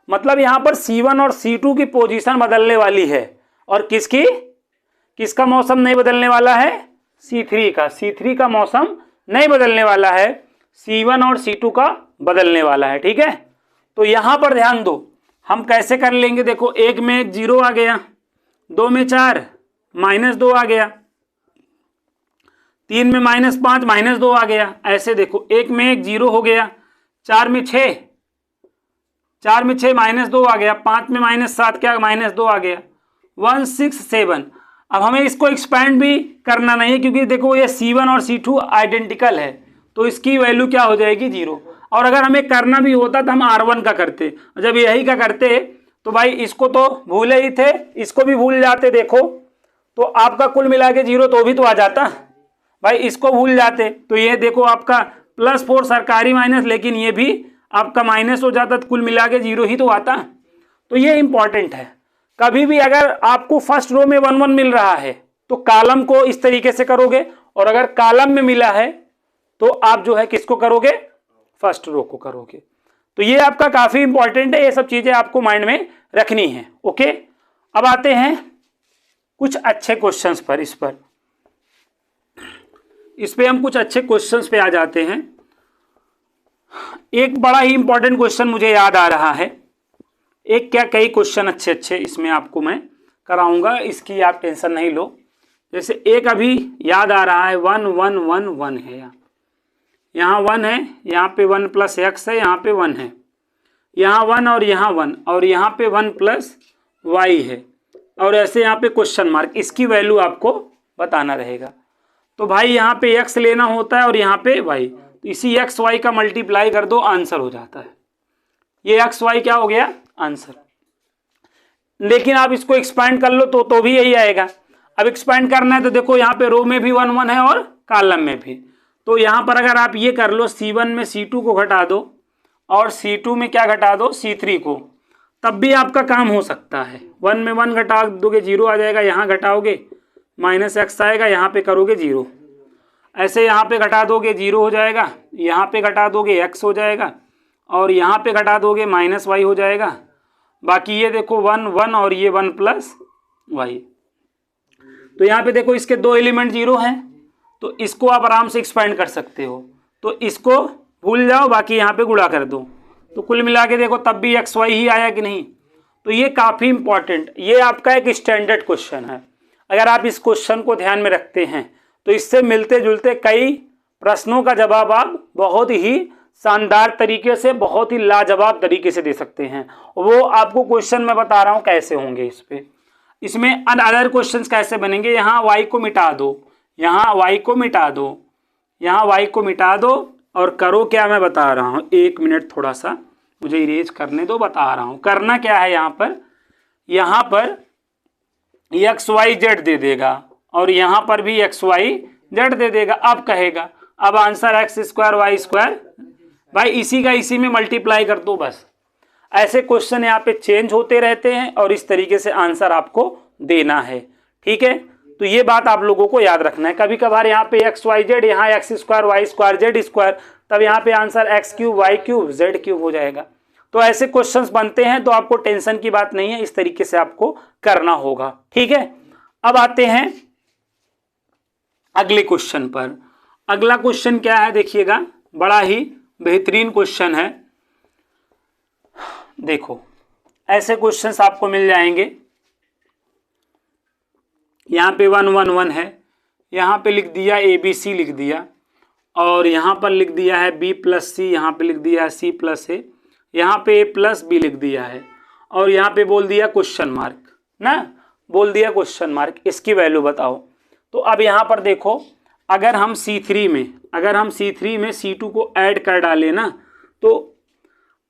मतलब यहाँ पर C1 और C2 की पोजीशन बदलने वाली है, और किसका मौसम नहीं बदलने वाला है, C3 का मौसम नहीं बदलने वाला है, C1 और C2 का बदलने वाला है। ठीक है, तो यहाँ पर ध्यान दो, हम कैसे कर लेंगे, देखो 1 में 1 0 आ गया, 2 में 4 -2 आ गया, 3 में -5 -2 आ गया। ऐसे देखो 1 में 1 0 हो गया, 4 में 6 -2 आ गया, 5 में -7 क्या -2 आ गया, 1 6 7। अब हमें इसको एक्सपैंड भी करना नहीं है, क्योंकि देखो ये C1 और C2 आइडेंटिकल है, तो इसकी वैल्यू क्या हो जाएगी, 0। और अगर हमें करना भी होता तो हम R1 का करते, जब यही का करते तो भाई इसको तो भूले ही थे, इसको भी भूल जाते, देखो तो आपका कुल मिला के 0 तो भी तो आ जाता भाई, इसको भूल जाते तो ये देखो आपका +4 सरकारी माइनस, लेकिन ये भी आपका माइनस हो जाता, तो कुल मिला के 0 ही तो आता। तो ये इंपॉर्टेंट है, कभी भी अगर आपको फर्स्ट रो में 1 1 मिल रहा है तो कॉलम को इस तरीके से करोगे, और अगर कॉलम में मिला है तो आप जो है किसको करोगे, फर्स्ट रो को करोगे। तो ये आपका काफी इंपॉर्टेंट है, ये सब चीजें आपको माइंड में रखनी है। ओके, अब आते हैं कुछ अच्छे क्वेश्चंस पर, इस पे हम कुछ अच्छे क्वेश्चंस पे आ जाते हैं। एक बड़ा ही इंपॉर्टेंट क्वेश्चन मुझे याद आ रहा है, एक क्या कई क्वेश्चन अच्छे इसमें आपको मैं कराऊंगा, इसकी आप टेंशन नहीं लो। जैसे एक अभी याद आ रहा है 1 1 1 1 है, यहाँ 1 है, यहाँ पे 1 + x है, यहाँ पे 1 है, यहाँ 1 और यहाँ 1, और यहाँ पे 1 + y है, और ऐसे यहाँ पे क्वेश्चन मार्क, इसकी वैल्यू आपको बताना रहेगा। तो भाई यहाँ पे x लेना होता है और यहाँ पे y, तो इसी x y का मल्टीप्लाई कर दो, आंसर हो जाता है। ये x y क्या हो गया, आंसर। लेकिन आप इसको एक्सपैंड कर लो तो भी यही आएगा। अब एक्सपैंड करना है तो देखो यहाँ पे रो में भी 1 1 है और कॉलम में भी, तो यहाँ पर अगर आप ये कर लो, C1 में C2 को घटा दो और C2 में क्या घटा दो, C3 को, तब भी आपका काम हो सकता है। 1 में 1 घटा दोगे 0 आ जाएगा, यहाँ घटाओगे -x आएगा, यहाँ पे करोगे 0, ऐसे यहाँ पे घटा दोगे 0 हो जाएगा, यहाँ पे घटा दोगे x हो जाएगा, और यहाँ पे घटा दोगे -y हो जाएगा। बाकी ये देखो 1 1 और ये 1 + y, तो यहाँ पे देखो इसके 2 एलिमेंट 0 हैं, तो इसको आप आराम से एक्सपेंड कर सकते हो, तो इसको भूल जाओ, बाकी यहाँ पे गुणा कर दो, तो कुल मिला के देखो तब भी x y ही आया कि नहीं। तो ये काफ़ी इंपॉर्टेंट, ये आपका एक स्टैंडर्ड क्वेश्चन है। अगर आप इस क्वेश्चन को ध्यान में रखते हैं तो इससे मिलते जुलते कई प्रश्नों का जवाब आप बहुत ही शानदार तरीके से, बहुत ही लाजवाब तरीके से दे सकते हैं। वो आपको क्वेश्चन मैं बता रहा हूँ कैसे होंगे इसमें अदर क्वेश्चंस कैसे बनेंगे। यहाँ y को मिटा दो, यहाँ y को मिटा दो, यहाँ y को मिटा दो, और करो क्या, मैं बता रहा हूँ, 1 मिनट थोड़ा सा मुझे इरेज करने दो, बता रहा हूँ। करना क्या है, यहाँ पर x y z दे देगा, और यहाँ पर भी x y z दे देगा। अब कहेगा अब आंसर x² y², भाई इसी का इसी में मल्टीप्लाई कर दो बस। ऐसे क्वेश्चन यहाँ पे चेंज होते रहते हैं और इस तरीके से आंसर आपको देना है। ठीक है, तो ये बात आप लोगों को याद रखना है। कभी कभार यहाँ पे x y z, यहाँ x² y² z², तब यहाँ पे आंसर x³ y³ z³ हो जाएगा। तो ऐसे क्वेश्चंस बनते हैं, तो आपको टेंशन की बात नहीं है, इस तरीके से आपको करना होगा। ठीक है, अब आते हैं अगले क्वेश्चन पर। अगला क्वेश्चन क्या है, देखिएगा, बड़ा ही बेहतरीन क्वेश्चन है। देखो ऐसे क्वेश्चंस आपको मिल जाएंगे। यहाँ पे 1 1 1 है, यहाँ पे लिख दिया ABC लिख दिया, और यहाँ पर लिख दिया है B + C, यहाँ पे लिख दिया है C + A, यहाँ पे A + B लिख दिया है, और यहाँ पे बोल दिया क्वेश्चन मार्क ना, बोल दिया क्वेश्चन मार्क, इसकी वैल्यू बताओ। तो अब यहाँ पर देखो, अगर हम C3 में C2 को ऐड कर डालें ना, तो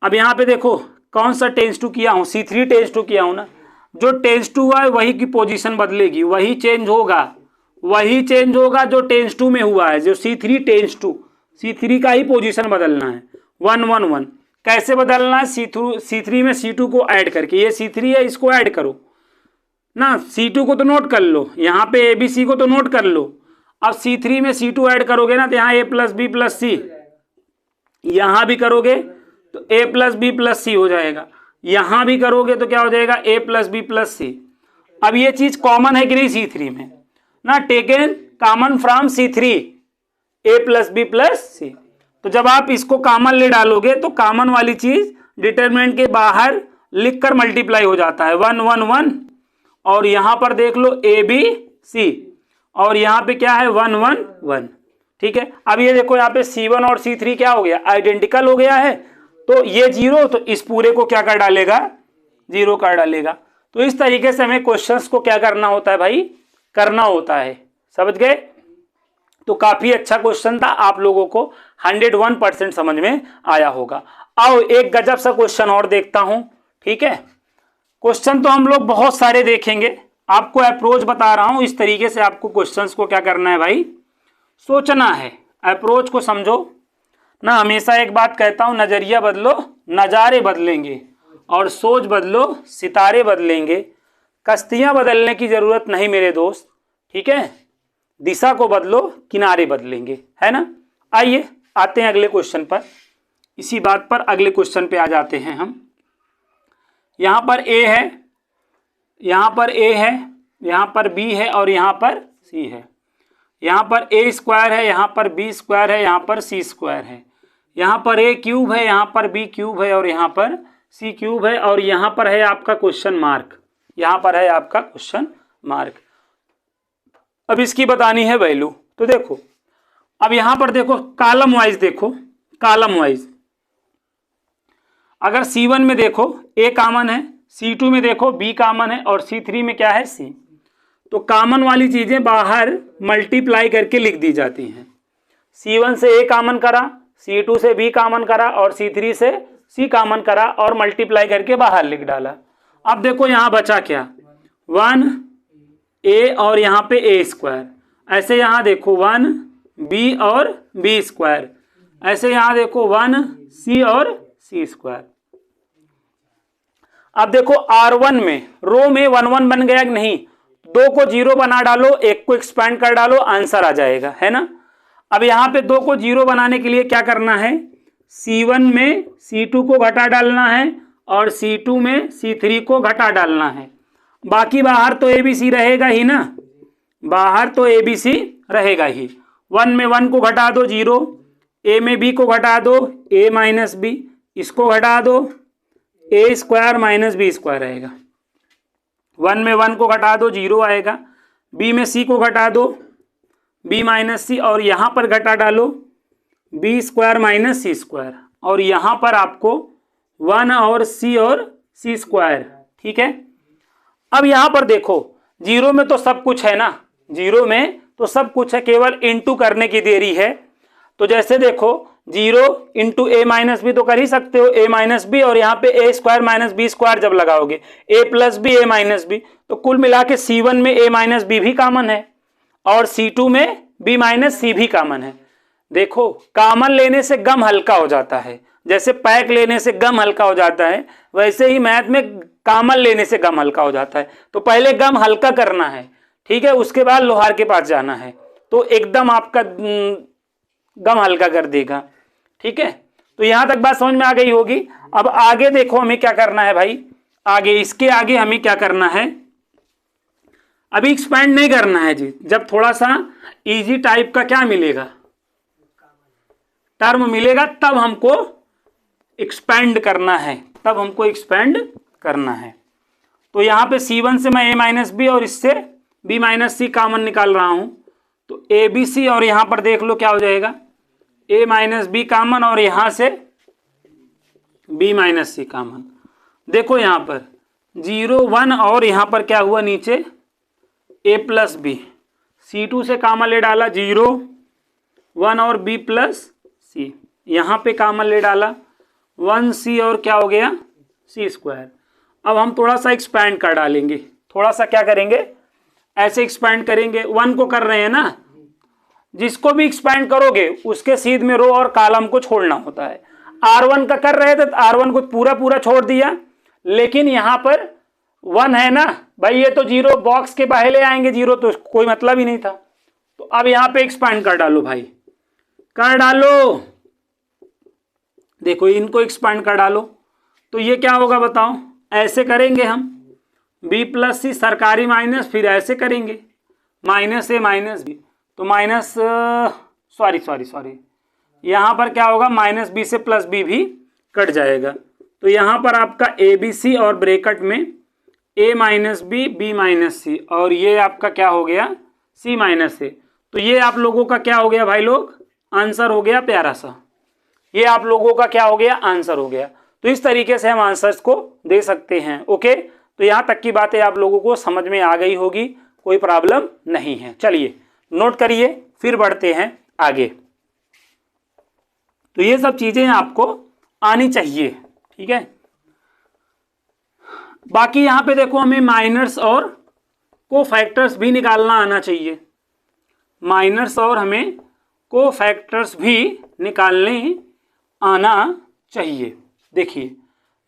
अब यहाँ पे देखो कौन सा टेंस टू किया हूँ, C3 टेंस टू किया हूँ ना। जो टेंस टू हुआ है वही की पोजीशन बदलेगी, वही चेंज होगा जो टेंस टू में हुआ है। जो C3 टेंस टू, C3 का ही पोजीशन बदलना है। 1 1 1 कैसे बदलना है, C3 में C2 को ऐड करके। ये C3 है, इसको ऐड करो ना। C2 को तो नोट कर लो, यहाँ पे ABC को तो नोट कर लो। अब C3 में C2 ऐड करोगे ना तो यहाँ A plus B plus C, यहाँ भी करोगे तो A plus B plus C हो जाएगा, यहाँ भी करोगे तो क्या हो जाएगा, A plus B plus C। अब ये चीज कॉमन है कि नहीं C3 में ना, taken common from C3 A plus B plus C। तो जब आप इसको कॉमन ले डालोगे तो कॉमन वाली चीज डिटरमिनेंट के बाहर लिखकर मल्टीप्लाई हो जाता है, 1 1 1। और यहां पर देख लो ABC, और यहाँ पे क्या है 1 1 1। ठीक है, अब ये देखो यहाँ पे C1 और C3 क्या हो गया, आइडेंटिकल हो गया है। तो ये 0, तो इस पूरे को क्या कर डालेगा, 0 कर डालेगा। तो इस तरीके से हमें क्वेश्चंस को क्या करना होता है भाई, करना होता है। समझ गए? तो काफी अच्छा क्वेश्चन था, आप लोगों को 101% समझ में आया होगा। आओ एक गजब सा क्वेश्चन और देखता हूं। ठीक है, क्वेश्चन तो हम लोग बहुत सारे देखेंगे, आपको अप्रोच बता रहा हूं। इस तरीके से आपको क्वेश्चंस को क्या करना है भाई, सोचना है, अप्रोच को समझो ना। हमेशा एक बात कहता हूं, नजरिया बदलो नजारे बदलेंगे, और सोच बदलो सितारे बदलेंगे। कश्तियां बदलने की जरूरत नहीं मेरे दोस्त, ठीक है, दिशा को बदलो किनारे बदलेंगे, है ना। आइए आते हैं अगले क्वेश्चन पर। इसी बात पर अगले क्वेश्चन पे आ जाते हैं हम। यहाँ पर A है, यहाँ पर A है, यहाँ पर B है और यहाँ पर C है। यहाँ पर A स्क्वायर है, यहाँ पर B स्क्वायर है, यहाँ पर C स्क्वायर है। यहाँ पर A क्यूब है, यहाँ पर B क्यूब है और यहाँ पर C क्यूब है। और यहाँ पर है आपका क्वेश्चन मार्क, यहाँ पर है आपका क्वेश्चन मार्क। अब इसकी बतानी है वैल्यू। तो देखो अब यहाँ पर देखो कॉलम वाइज, देखो कॉलम वाइज। अगर C1 में देखो A कॉमन है, C2 में देखो B कॉमन है और C3 में क्या है C। तो कॉमन वाली चीजें बाहर मल्टीप्लाई करके लिख दी जाती हैं। C1 से A कॉमन करा, C2 से B कॉमन करा और C3 से C कॉमन करा और मल्टीप्लाई करके बाहर लिख डाला। अब देखो यहाँ बचा क्या, 1A और यहाँ पे A स्क्वायर। ऐसे यहाँ देखो 1B और B स्क्वायर। ऐसे यहाँ देखो 1C और C स्क्वायर। अब देखो R1 में रो में 1 1 बन गया कि नहीं, 2 को 0 बना डालो, 1 को एक्सपैंड कर डालो, आंसर आ जाएगा, है ना। अब यहाँ पे 2 को 0 बनाने के लिए क्या करना है, C1 में C2 को घटा डालना है और C2 में C3 को घटा डालना है। बाकी बाहर तो ABC रहेगा ही ना, बाहर तो ABC रहेगा ही। 1 में 1 को घटा दो 0, A में B को घटा दो A माइनस B, इसको घटा दो A square minus B square रहेगा। 1 में 1 को घटा दो 0 आएगा, B में C को घटा दो B माइनस C और यहाँ पर घटा डालो B square minus C square और यहाँ पर आपको 1 और C स्क्वायर। ठीक है, अब यहाँ पर देखो 0 में तो सब कुछ है ना, 0 में तो सब कुछ है, केवल इनटू करने की देरी है। तो जैसे देखो 0 इंटू A माइनस बी तो कर ही सकते हो, A माइनस बी, और यहाँ पे A square minus B square जब लगाओगे A plus B A minus B, तो कुल मिला के C1 में A माइनस बी भी कॉमन है और C2 में B माइनस C भी कॉमन है। देखो कॉमन लेने से गम हल्का हो जाता है, जैसे पैक लेने से गम हल्का हो जाता है, वैसे ही मैथ में कॉमन लेने से गम हल्का हो जाता है। तो पहले गम हल्का करना है, ठीक है, उसके बाद लोहार के पास जाना है, तो एकदम आपका गम हल्का कर देगा। ठीक है, तो यहां तक बात समझ में आ गई होगी। अब आगे देखो हमें क्या करना है भाई, आगे इसके आगे हमें क्या करना है, अभी एक्सपैंड नहीं करना है जी। जब थोड़ा सा इजी टाइप का क्या मिलेगा, टर्म मिलेगा, तब हमको एक्सपैंड करना है, तब हमको एक्सपैंड करना है। तो यहाँ पे C1 से मैं A माइनस बी और इससे B माइनस सी कॉमन निकाल रहा हूं, तो ABC और यहाँ पर देख लो क्या हो जाएगा, A माइनस बी कॉमन और यहाँ से B माइनस सी कॉमन। देखो यहाँ पर 0 1 और यहाँ पर क्या हुआ नीचे A प्लस बी, C2 से कॉमन ले डाला 0 1 और B प्लस C, यहाँ पे कॉमन ले डाला 1C और क्या हो गया सी स्क्वायर। अब हम थोड़ा सा एक्सपैंड कर डालेंगे, थोड़ा सा क्या करेंगे, ऐसे एक्सपैंड करेंगे। 1 को कर रहे हैं ना, जिसको भी एक्सपैंड करोगे उसके सीध में रो और कॉलम को छोड़ना होता है। R1 का कर रहे थे तो R1 को पूरा पूरा छोड़ दिया, लेकिन यहां पर 1 है ना भाई, ये तो जीरो बॉक्स के बाहर ले आएंगे, जीरो तो कोई मतलब ही नहीं था। तो अब यहां पे एक्सपैंड कर डालो भाई, कर डालो, देखो इनको एक्सपैंड कर डालो तो ये क्या होगा बताओ, ऐसे करेंगे हम b प्लस सी सरकारी माइनस, फिर ऐसे करेंगे माइनस ए माइनस बी, तो माइनस सॉरी यहाँ पर क्या होगा, माइनस बी से प्लस बी भी कट जाएगा। तो यहाँ पर आपका ए बी सी और ब्रैकेट में a माइनस बी माइनस सी, और ये आपका क्या हो गया, c माइनस ए। तो ये आप लोगों का क्या हो गया भाई लोग, आंसर हो गया प्यारा सा, ये आप लोगों का क्या हो गया, आंसर हो गया। तो इस तरीके से हम आंसर्स को दे सकते हैं। ओके, तो यहाँ तक की बातें आप लोगों को समझ में आ गई होगी, कोई प्रॉब्लम नहीं है। चलिए नोट करिए, फिर बढ़ते हैं आगे। तो ये सब चीजें आपको आनी चाहिए, ठीक है। बाकी यहाँ पे देखो हमें माइनर्स और कोफैक्टर्स भी निकालना आना चाहिए, माइनर्स और हमें कोफैक्टर्स भी निकालने आना चाहिए। देखिए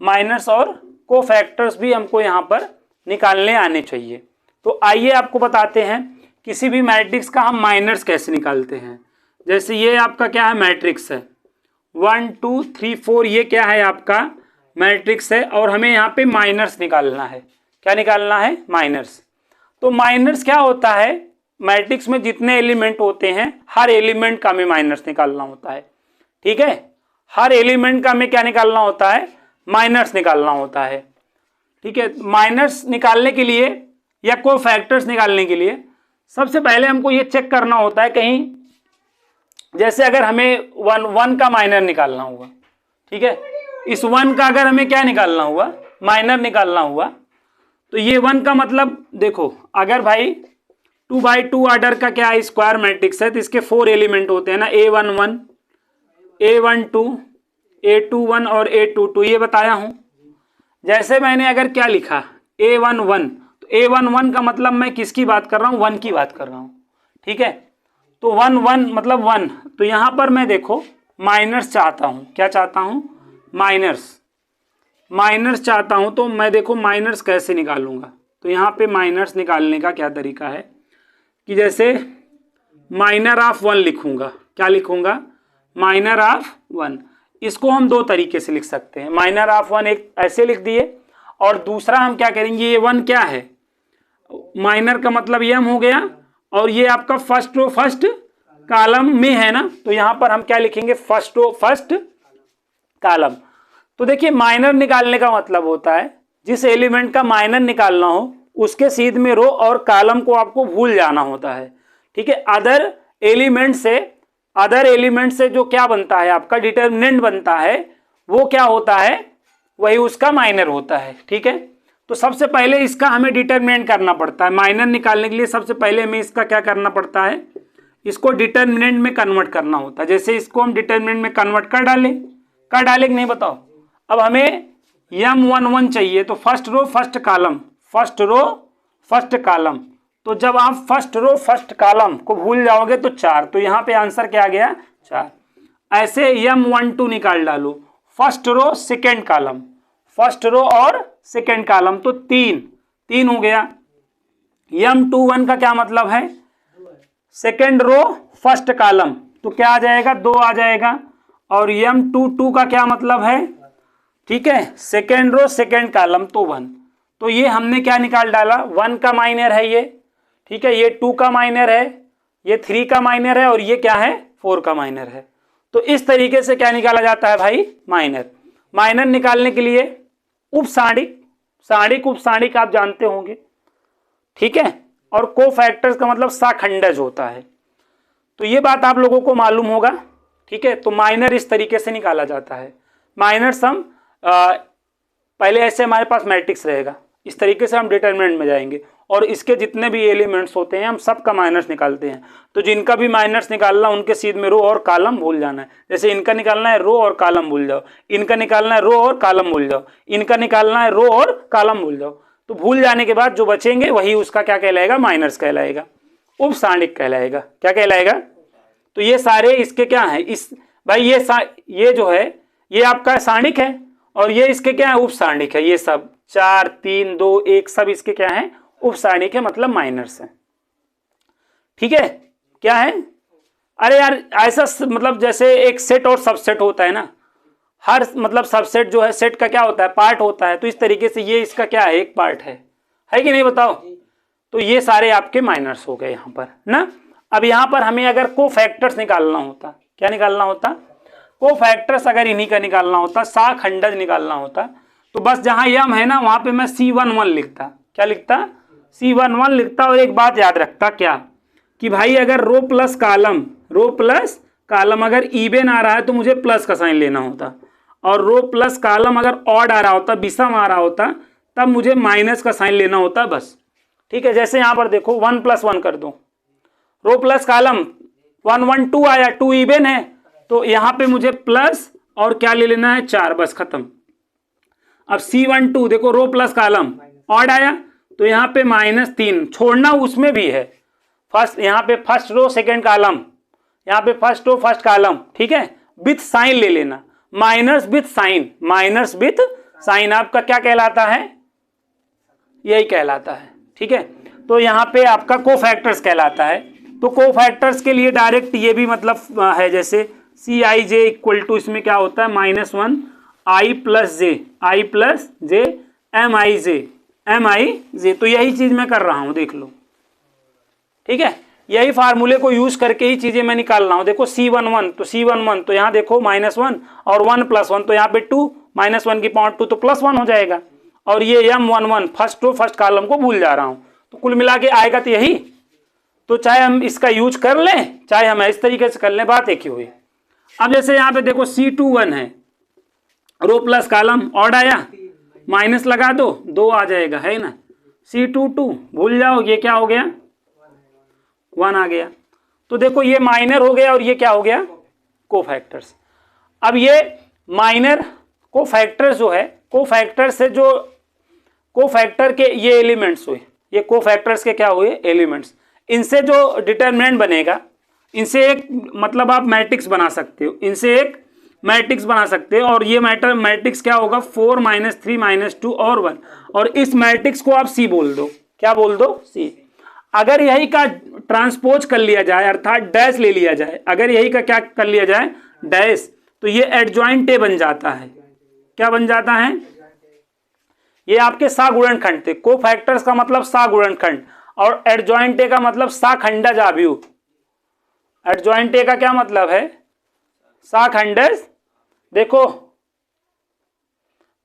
माइनर्स और कोफैक्टर्स भी हमको यहाँ पर निकालने आने चाहिए। तो आइए आपको बताते हैं किसी भी मैट्रिक्स का हम माइनर्स कैसे निकालते हैं। जैसे ये आपका क्या है, मैट्रिक्स है 1 2 3 4, ये क्या है आपका मैट्रिक्स है, और हमें यहाँ पे माइनर्स निकालना है। क्या निकालना है, माइनर्स। तो माइनर्स क्या होता है, मैट्रिक्स में जितने एलिमेंट होते हैं हर एलिमेंट का हमें माइनर्स निकालना होता है, ठीक है। हर एलिमेंट का हमें क्या निकालना होता है, माइनर्स निकालना होता है, ठीक है। माइनर्स निकालने के लिए या कोफैक्टर्स निकालने के लिए सबसे पहले हमको ये चेक करना होता है, कहीं जैसे अगर हमें 1 का माइनर निकालना हुआ, ठीक है, इस 1 का अगर हमें क्या निकालना हुआ, माइनर निकालना हुआ, तो ये 1 का मतलब देखो, अगर भाई 2x2 ऑर्डर का क्या है, स्क्वायर मैट्रिक्स है, तो इसके 4 एलिमेंट होते हैं ना, A11 A12 A21 और A22, ये बताया हूं। जैसे मैंने अगर क्या लिखा A11, तो A11 का मतलब मैं किसकी बात कर रहा हूं, 1 की बात कर रहा हूं, ठीक है। तो 1 मतलब 1, तो यहां पर मैं देखो माइनर्स चाहता हूं, क्या चाहता हूं, माइनर्स चाहता हूं। तो मैं देखो माइनर्स कैसे निकालूंगा, तो यहाँ पे माइनर्स निकालने का क्या तरीका है कि जैसे माइनर ऑफ 1 लिखूंगा, क्या लिखूंगा, माइनर ऑफ 1। इसको हम दो तरीके से लिख सकते हैं, माइनर ऑफ 1 एक ऐसे लिख दिए, और दूसरा हम क्या करेंगे, ये 1 क्या है, माइनर का मतलब ये हो गया, और ये आपका फर्स्ट रो फर्स्ट कॉलम में है ना, तो यहां पर हम क्या लिखेंगे, फर्स्ट रो फर्स्ट कॉलम। तो देखिए माइनर निकालने का मतलब होता है जिस एलिमेंट का माइनर निकालना हो उसके सीध में रो और कॉलम को आपको भूल जाना होता है, ठीक है। अदर एलिमेंट से जो क्या बनता है आपका डिटर्मिनेंट बनता है, वो क्या होता है, वही उसका माइनर होता है, ठीक है। तो सबसे पहले इसका हमें डिटर्मिनेंट करना पड़ता है, माइनर निकालने के लिए सबसे पहले हमें इसका क्या करना पड़ता है, इसको डिटर्मिनेंट में कन्वर्ट करना होता है। जैसे इसको हम डिटर्मिनेंट में कन्वर्ट कर डाले कि नहीं बताओ। अब हमें M11 चाहिए, तो फर्स्ट रो फर्स्ट कॉलम, तो जब आप फर्स्ट रो फर्स्ट कॉलम को भूल जाओगे तो 4, तो यहाँ पे आंसर क्या आ गया, 4। ऐसे M12 निकाल डालो, first row second column, first row और सेकेंड कॉलम, तो 3 हो गया। M21 का क्या मतलब है, सेकेंड रो फर्स्ट कॉलम, तो क्या आ जाएगा, 2 आ जाएगा। और M22 का क्या मतलब है, ठीक है, सेकेंड रो सेकेंड कॉलम, तो 1। तो ये हमने क्या निकाल डाला, 1 का माइनर है ये, ठीक है, ये 2 का माइनर है, ये 3 का माइनर है, और ये क्या है, 4 का माइनर है। तो इस तरीके से क्या निकाला जाता है भाई, माइनर निकालने के लिए उपसांडिक उपसांडिक आप जानते होंगे, ठीक है। और कोफैक्टर्स का मतलब साखंडज होता है, तो ये बात आप लोगों को मालूम होगा, ठीक है। तो माइनर इस तरीके से निकाला जाता है। माइनर्स हम पहले ऐसे हमारे पास मैट्रिक्स रहेगा, इस तरीके से हम डिटरमिनेंट में जाएंगे, और इसके जितने भी एलिमेंट्स होते हैं हम सबका माइनस निकालते हैं। तो जिनका भी माइनस निकालना उनके सीध में रो और कॉलम भूल जाना है। जैसे इनका निकालना है रो और कॉलम भूल जाओ, इनका निकालना है रो और कॉलम भूल जाओ, इनका निकालना है रो और कॉलम भूल जाओ। तो भूल जाने के बाद जो बचेंगे वही उसका क्या कहलाएगा, माइनस कहलाएगा, उप सारणिक कहलाएगा। क्या कहलाएगा? तो ये सारे इसके क्या है, इस भाई ये जो है ये आपका सारणिक है और ये इसके क्या है, उप सारणिक है। ये सब 4 3 2 1 सब इसके क्या है, उप सारणिक है, मतलब माइनस है। ठीक है, क्या है? अरे यार ऐसा मतलब जैसे एक सेट और सबसेट होता है ना, हर मतलब सबसेट जो है सेट का क्या होता है, पार्ट होता है। तो इस तरीके से ये इसका क्या है, एक पार्ट है कि नहीं, बताओ? तो ये सारे आपके माइनस हो गए यहाँ पर ना। अब यहाँ पर हमें अगर कोफैक्टर्स निकालना होता, क्या निकालना होता, कोफैक्टर्स अगर इन्हीं का निकालना होता, साखंडज निकालना होता, तो बस जहां यम है ना वहां पे मैं C11 लिखता। क्या लिखता? C11 लिखता। और एक बात याद रखता, क्या कि भाई अगर रो प्लस कॉलम अगर इवन आ रहा है तो मुझे प्लस का साइन लेना होता, और रो प्लस कॉलम अगर ऑड आ रहा होता, विषम आ रहा होता, तब मुझे माइनस का साइन लेना होता बस। ठीक है, जैसे यहाँ पर देखो 1 + 1 कर दो, रो प्लस कॉलम 1 1 2 आया, 2 इवन है, तो यहाँ पे मुझे प्लस और क्या ले लेना है, 4, बस खत्म। अब C12 देखो रो प्लस कॉलम ऑड आया, तो यहाँ पे -3 छोड़ना उसमें भी है, फर्स्ट यहाँ पे फर्स्ट रो सेकेंड कॉलम, यहाँ पे फर्स्ट रो फर्स्ट कॉलम। ठीक है, विथ साइन ले लेना, माइनस विथ साइन आपका क्या कहलाता है, यही कहलाता है। ठीक है, तो यहाँ पे आपका कोफैक्टर्स कहलाता है। तो कोफैक्टर्स के लिए डायरेक्ट ये भी मतलब है, जैसे Cij इक्वल टू इसमें क्या होता है, -1 i + j Mij। तो यही चीज मैं कर रहा हूं, देख लो। ठीक है, यही फार्मूले को यूज करके ही चीजें मैं निकाल रहा हूं। देखो C11 तो यहाँ देखो -1 और 1 + 1 तो यहाँ पे 2, -1 की पावर 2 तो +1 हो जाएगा। और ये M11 first row first column को भूल जा रहा हूं, तो कुल मिला के आएगा तो यही। तो चाहे हम इसका यूज कर लें चाहे हम इस तरीके से कर लें, बात एक ही हुई। अब जैसे यहाँ पे देखो C21 है, रो प्लस कॉलम ऑड आया, माइनस लगा दो, 2 आ जाएगा, है ना। C22 भूल जाओ, ये क्या हो गया, 1 आ गया। तो देखो ये माइनर हो गया और ये क्या हो गया, कोफैक्टर्स। अब ये माइनर कोफैक्टर्स जो है, कोफैक्टर से जो कोफैक्टर के ये एलिमेंट्स हुए, ये कोफैक्टर्स के क्या हुए, एलिमेंट्स। इनसे जो डिटरमिनेंट बनेगा, इनसे एक मतलब आप मैट्रिक्स बना सकते हो, इनसे एक मैट्रिक्स बना सकते हो। और ये मैट्रिक्स क्या होगा, 4 -3 -2 और 1। और इस मैट्रिक्स को आप C बोल दो। क्या बोल दो, C। अगर यही का ट्रांसपोज कर लिया जाए, अर्थात डैश ले लिया जाए, अगर यही का क्या कर लिया जाए, डैश, तो ये एडजॉइंट ए बन जाता है। क्या बन जाता है, ये आपके सागुणनखंड थे। कोफैक्टर्स का मतलब सागुणनखंड और एडजॉइंट ए का मतलब साखंडज आव्यूह। एडजॉइंट ए का क्या मतलब है, साखंडज।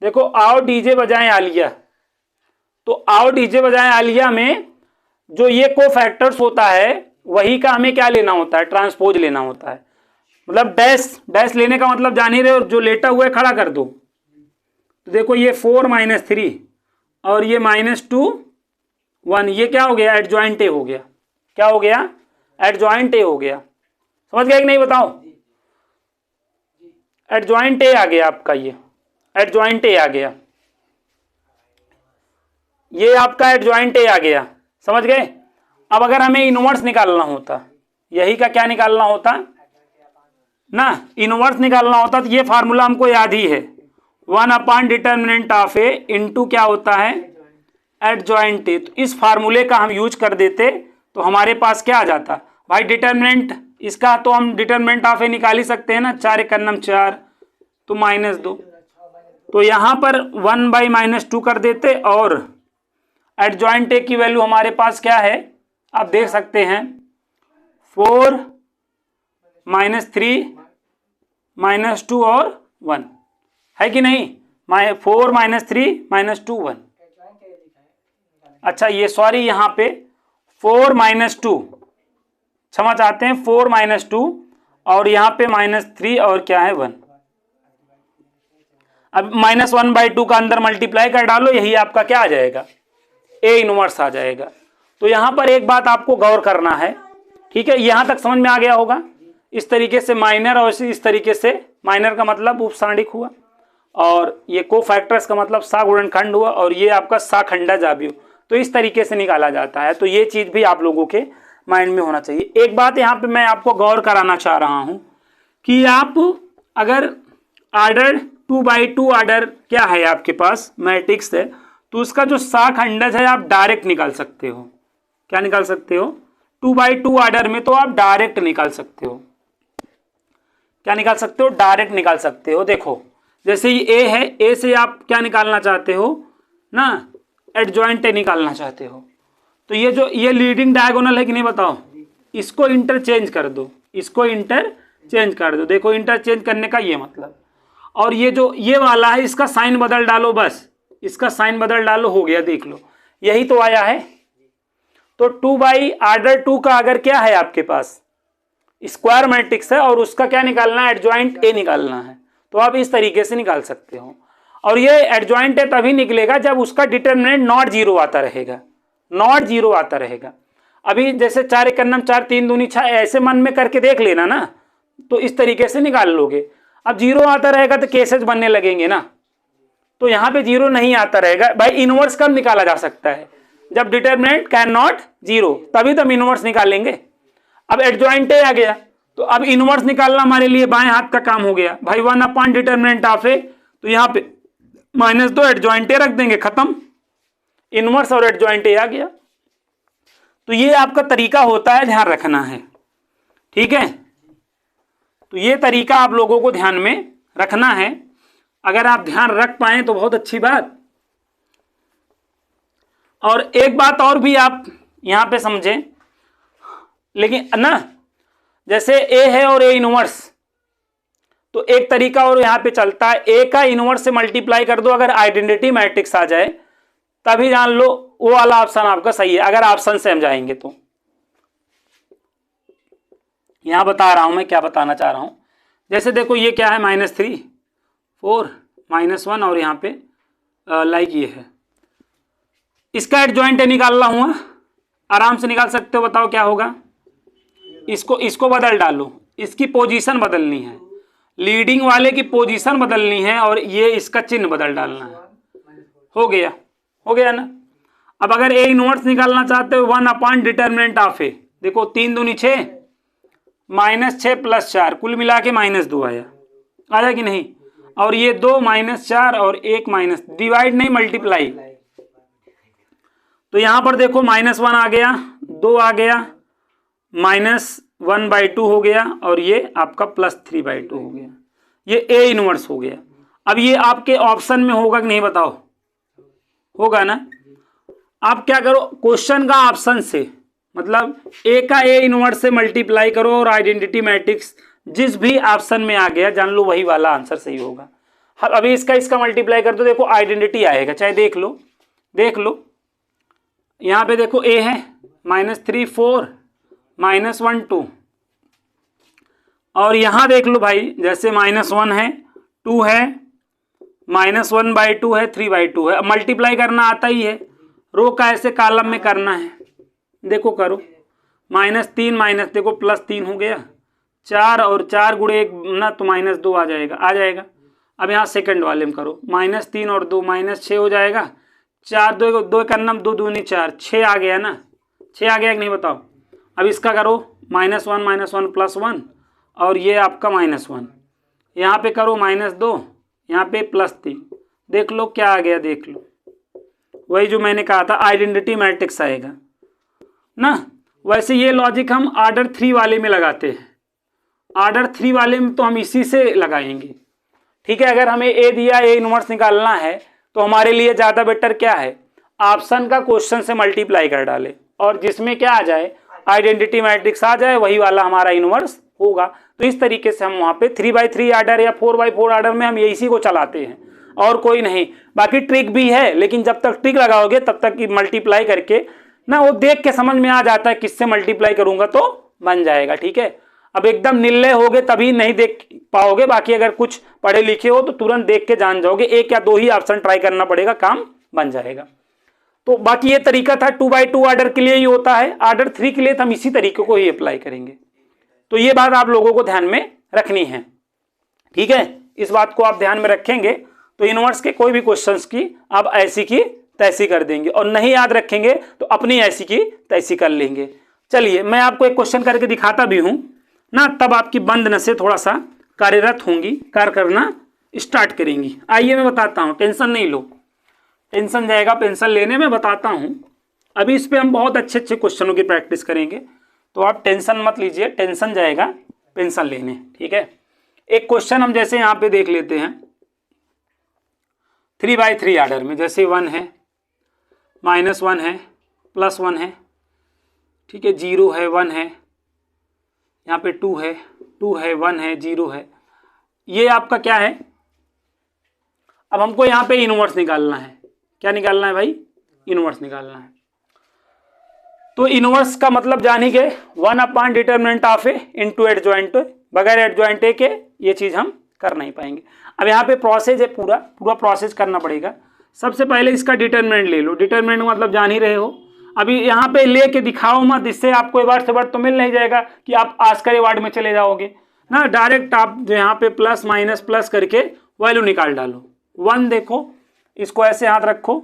देखो आओ डीजे बजाएं आलिया, तो आओ डीजे बजाएं आलिया में जो ये कोफैक्टर्स होता है वही का हमें क्या लेना होता है, ट्रांसपोज लेना होता है। मतलब डैश लेने का मतलब जान ही रहे हो, जो लेटा हुआ है खड़ा कर दो। तो देखो ये 4 -3 और ये -2 1, ये क्या हो गया, एडजॉइंट ए हो गया। क्या हो गया, एडजॉइंट ए हो गया। समझ गए कि नहीं, बताओ। एडजॉइंट ए आ गया आपका, ये एडजॉइंट ए आ गया, ये आपका एडजॉइंट ए आ गया। समझ गए। अब अगर हमें इनवर्स निकालना होता, यही का क्या निकालना होता ना, इनवर्स निकालना होता, तो ये फार्मूला हमको याद ही है, 1/डिटर्मिनेंट ऑफ ए इंटू क्या होता है, एडजॉइंट ए। तो इस फार्मूले का हम यूज कर देते तो हमारे पास क्या आ जाता भाई, डिटर्मिनेंट इसका तो हम डिटर्मिनेंट ऑफ ए निकाल ही सकते हैं ना, 4 × 4 तो -2। तो यहाँ पर 1/-2 कर देते और एडजॉइंट ए की वैल्यू हमारे पास क्या है, आप देख सकते हैं 4 -3 -2 और 1 है कि नहीं, 4 -3 -2 1। अच्छा ये सॉरी, यहाँ पे 4 -2, क्षमा चाहते हैं, 4 -2 और यहाँ पे -3 और क्या है 1। अब -1/2 का अंदर मल्टीप्लाई कर डालो, यही आपका क्या आ जाएगा, ए इनवर्स आ जाएगा। तो यहाँ पर एक बात आपको गौर करना है, ठीक है, यहाँ तक समझ में आ गया होगा। इस तरीके से माइनर और इस तरीके से, माइनर का मतलब उपसांडिक हुआ और ये कोफैक्टर्स का मतलब सा गुणनखंड हुआ और ये आपका सा खंडज अवयव। तो इस तरीके से निकाला जाता है। तो ये चीज भी आप लोगों के माइंड में होना चाहिए। एक बात यहाँ पे मैं आपको गौर कराना चाह रहा हूं कि आप अगर ऑर्डर 2/2 ऑर्डर क्या है आपके पास मैट्रिक्स है, तो उसका जो सा खंडज है आप डायरेक्ट निकाल सकते हो। क्या निकाल सकते हो? 2/2 ऑर्डर में तो आप डायरेक्ट निकाल सकते हो। क्या निकाल सकते हो? डायरेक्ट निकाल सकते हो। देखो जैसे ये ए है, ए से आप क्या निकालना चाहते हो ना, एडजॉइंट ए निकालना चाहते हो। तो ये जो ये लीडिंग डायगोनल है कि नहीं बताओ, इसको इंटरचेंज कर दो, इसको इंटरचेंज कर दो। देखो इंटरचेंज करने का ये मतलब, और ये जो ये वाला है इसका साइन बदल डालो, बस इसका साइन बदल डालो, हो गया। देख लो यही तो आया है। तो 2/2 का अगर क्या है आपके पास स्क्वायर मैट्रिक्स है और उसका क्या निकालना है, एडजॉइंट ए निकालना है, तो आप इस तरीके से निकाल सकते हो। और ये एडजॉइंट ए तभी निकलेगा जब उसका डिटरमिनेंट नॉट जीरो आता रहेगा, नॉट जीरो आता रहेगा। अभी जैसे 4 1 4 3 दूनी 6 ऐसे मन में करके देख लेना ना, तो इस तरीके से निकाल लोगे। अब जीरो आता रहेगा तो केसेस बनने लगेंगे ना, तो यहाँ पे जीरो नहीं आता रहेगा। भाई इनवर्स कब निकाला जा सकता है? जब डिटरमिनेंट कैन नॉट जीरो, तभी तो हम इनवर्स निकालेंगे। अब एडजॉइंट ए आ गया, तो अब इनवर्स निकालना हमारे लिए बाएं हाथ का काम हो गया। भाई 1 डिटरमिनेंट ऑफ ए, तो यहाँ पे -2 एडजॉइंट ए रख देंगे, खत्म, इनवर्स और एडजॉइंट ए आ गया। तो ये आपका तरीका होता है, ध्यान रखना है, ठीक है। तो ये तरीका आप लोगों को ध्यान में रखना है। अगर आप ध्यान रख पाए तो बहुत अच्छी बात। और एक बात और भी आप यहां पे समझें, लेकिन ना जैसे ए है और ए इनवर्स, तो एक तरीका और यहां पे चलता है, ए का इनवर्स से मल्टीप्लाई कर दो, अगर आइडेंटिटी मैट्रिक्स आ जाए तभी जान लो वो वाला ऑप्शन आपका सही है। अगर ऑप्शन से हम जाएंगे तो यहां बता रहा हूं मैं क्या बताना चाह रहा हूं। जैसे देखो ये क्या है, -3 4 -1 और यहां पे लाइक ये है, इसका एडजॉइंट निकालना हुआ, आराम से निकाल सकते हो। बताओ क्या होगा? इसको बदल डालो, इसकी पोजीशन बदलनी है, लीडिंग वाले की पोजीशन बदलनी है और ये इसका चिन्ह बदल डालना है। हो गया ना। अब अगर ए इनवर्स निकालना चाहते हो 1 डिटरमिनेंट ऑफ ए, देखो 3 दूनी 6 -6 + 4 कुल मिला के -2 आया कि नहीं? और ये 2 -4 और 1 डिवाइड नहीं मल्टीप्लाई। तो यहां पर देखो -1 आ गया, 2 आ गया, -1/2 हो गया और ये आपका +3/2 हो गया। ये ए इनवर्स हो गया। अब ये आपके ऑप्शन में होगा कि नहीं बताओ? होगा ना। आप क्या करो, क्वेश्चन का ऑप्शन से मतलब ए का ए इनवर्स से मल्टीप्लाई करो और आइडेंटिटी मैट्रिक्स जिस भी ऑप्शन में आ गया जान लो वही वाला आंसर सही होगा। अभी इसका मल्टीप्लाई कर दो, देखो आइडेंटिटी आएगा, चाहे देख लो यहाँ पे देखो ए है -3 4 -1 2, और यहाँ देख लो भाई जैसे -1 है, 2 है, -1/2 है, 3/2 है। अब मल्टीप्लाई करना आता ही है, रो का ऐसे कॉलम में करना है। देखो करो, -3 देखो +3 हो गया, 4 और 4 गुणे 1 ना तो -2 आ जाएगा। अब यहाँ सेकंड वाले में करो, -3 और 2 -6 हो जाएगा, 4 2 करना 2 दूनी 4 6 आ गया ना, 6 आ गया कि नहीं बताओ? अब इसका करो -1 +1 और ये आपका -1, यहाँ पे करो -2, यहाँ पे +3, देख लो क्या आ गया, देख लो वही जो मैंने कहा था आइडेंटिटी मैट्रिक्स आएगा ना। वैसे ये लॉजिक हम ऑर्डर 3 वाले में लगाते हैं, ऑर्डर 3 वाले में तो हम इसी से लगाएंगे, ठीक है। अगर हमें ए दिया, ए इनवर्स निकालना है तो हमारे लिए ज़्यादा बेटर क्या है, ऑप्शन का क्वेश्चन से मल्टीप्लाई कर डाले और जिसमें क्या आ जाए आइडेंटिटी मैट्रिक्स आ जाए वही वाला हमारा इनवर्स होगा। तो इस तरीके से हम वहाँ पे 3/3 ऑर्डर या 4/4 ऑर्डर में हम इसी को चलाते हैं और कोई नहीं। बाकी ट्रिक भी है, लेकिन जब तक ट्रिक लगाओगे तब तक की मल्टीप्लाई करके ना वो देख के समझ में आ जाता है किससे मल्टीप्लाई करूंगा तो बन जाएगा, ठीक है। अब एकदम निर्लय होगे तभी नहीं देख पाओगे, बाकी अगर कुछ पढ़े लिखे हो तो तुरंत देख के जान जाओगे। 1 या 2 ही ऑप्शन ट्राई करना पड़ेगा, काम बन जाएगा। तो बाकी ये तरीका था 2/2 आर्डर के लिए ही होता है, आर्डर 3 के लिए तो हम इसी तरीके को ही अप्लाई करेंगे। तो ये बात आप लोगों को ध्यान में रखनी है, ठीक है। इस बात को आप ध्यान में रखेंगे तो इनवर्स के कोई भी क्वेश्चंस की आप ऐसी की तैसी कर देंगे, और नहीं याद रखेंगे तो अपनी ऐसी की तैसी कर लेंगे। चलिए मैं आपको एक क्वेश्चन करके दिखाता भी हूं ना, तब आपकी बंद नसें थोड़ा सा कार्यरत होंगी, कार्य करना स्टार्ट करेंगी। आइए मैं बताता हूं, टेंशन नहीं लो, टेंशन जाएगा पेंशन लेने में, बताता हूं। अभी इस पे हम बहुत अच्छे अच्छे क्वेश्चनों की प्रैक्टिस करेंगे, तो आप टेंशन मत लीजिए, टेंशन जाएगा पेंशन लेने, ठीक है। एक क्वेश्चन हम जैसे यहाँ पे देख लेते हैं 3/3 आर्डर में, जैसे 1 है, -1 है, +1 है, ठीक है, 0 है, 1 है, यहाँ पे 2 है, 1 है, 0 है। ये आपका क्या है, अब हमको यहाँ पे इनवर्स निकालना है। क्या निकालना है भाई, इनवर्स निकालना है। तो इनवर्स का मतलब जान ही गए, 1 determinant of A into adjoint, बगैर एडजॉइंट ए के ये चीज हम कर नहीं पाएंगे। अब यहाँ पे प्रोसेस है, पूरा प्रोसेस करना पड़ेगा। सबसे पहले इसका डिटर्मिनेंट ले लो, डिटर्मिनेंट मतलब जान ही रहे हो। अभी यहाँ पे लेके दिखाओ मत, इससे आपको वर्ड से वर्ड तो मिल नहीं जाएगा कि आप आस्कर वर्ड में चले जाओगे ना। डायरेक्ट आप जो यहाँ पे प्लस माइनस प्लस करके वैल्यू निकाल डालो। 1 देखो, इसको ऐसे हाथ रखो,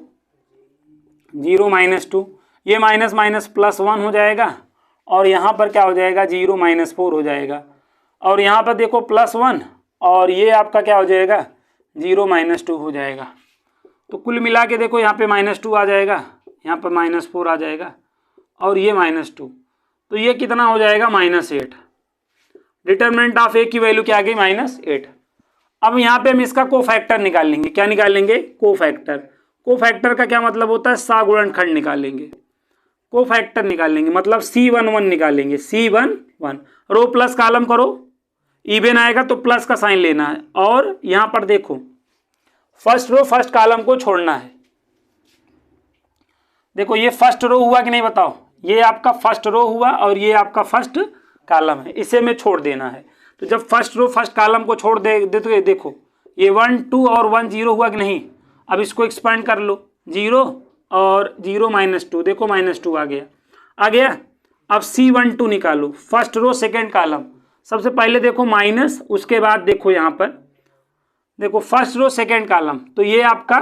0 -2, ये माइनस माइनस +1 हो जाएगा, और यहाँ पर क्या हो जाएगा 0 -4 हो जाएगा, और यहाँ पर देखो +1, और ये आपका क्या हो जाएगा 0 -2 हो जाएगा। तो कुल मिला के देखो यहाँ पे -2 आ जाएगा, यहाँ पर -4 आ जाएगा, और ये -2, तो ये कितना हो जाएगा -8। डिटर्मिनेंट ऑफ ए की वैल्यू क्या आ गई -8। अब यहाँ पे हम इसका कोफैक्टर निकालेंगे। क्या निकालेंगे, कोफैक्टर। कोफैक्टर का क्या मतलब होता है, सागुणनखंड निकालेंगे। कोफैक्टर निकालेंगे मतलब C11 निकालेंगे, C11। रो प्लस कॉलम करो, इवन आएगा तो प्लस का साइन लेना है, और यहाँ पर देखो फर्स्ट रो फर्स्ट कॉलम को छोड़ना है। देखो ये फर्स्ट रो हुआ कि नहीं बताओ, ये आपका फर्स्ट रो हुआ और ये आपका फर्स्ट कॉलम है, इसे में छोड़ देना है। तो जब फर्स्ट रो फर्स्ट कॉलम को छोड़ दे तो ये देखो ये 1 2 और 1 0 हुआ कि नहीं। अब इसको एक्सपेंड कर लो, 0 और 0 -2, देखो -2 आ गया। अब C12 निकालो, फर्स्ट रो सेकेंड कॉलम। सबसे पहले देखो माइनस, उसके बाद देखो यहाँ पर देखो फर्स्ट रो सेकेंड कॉलम, तो ये आपका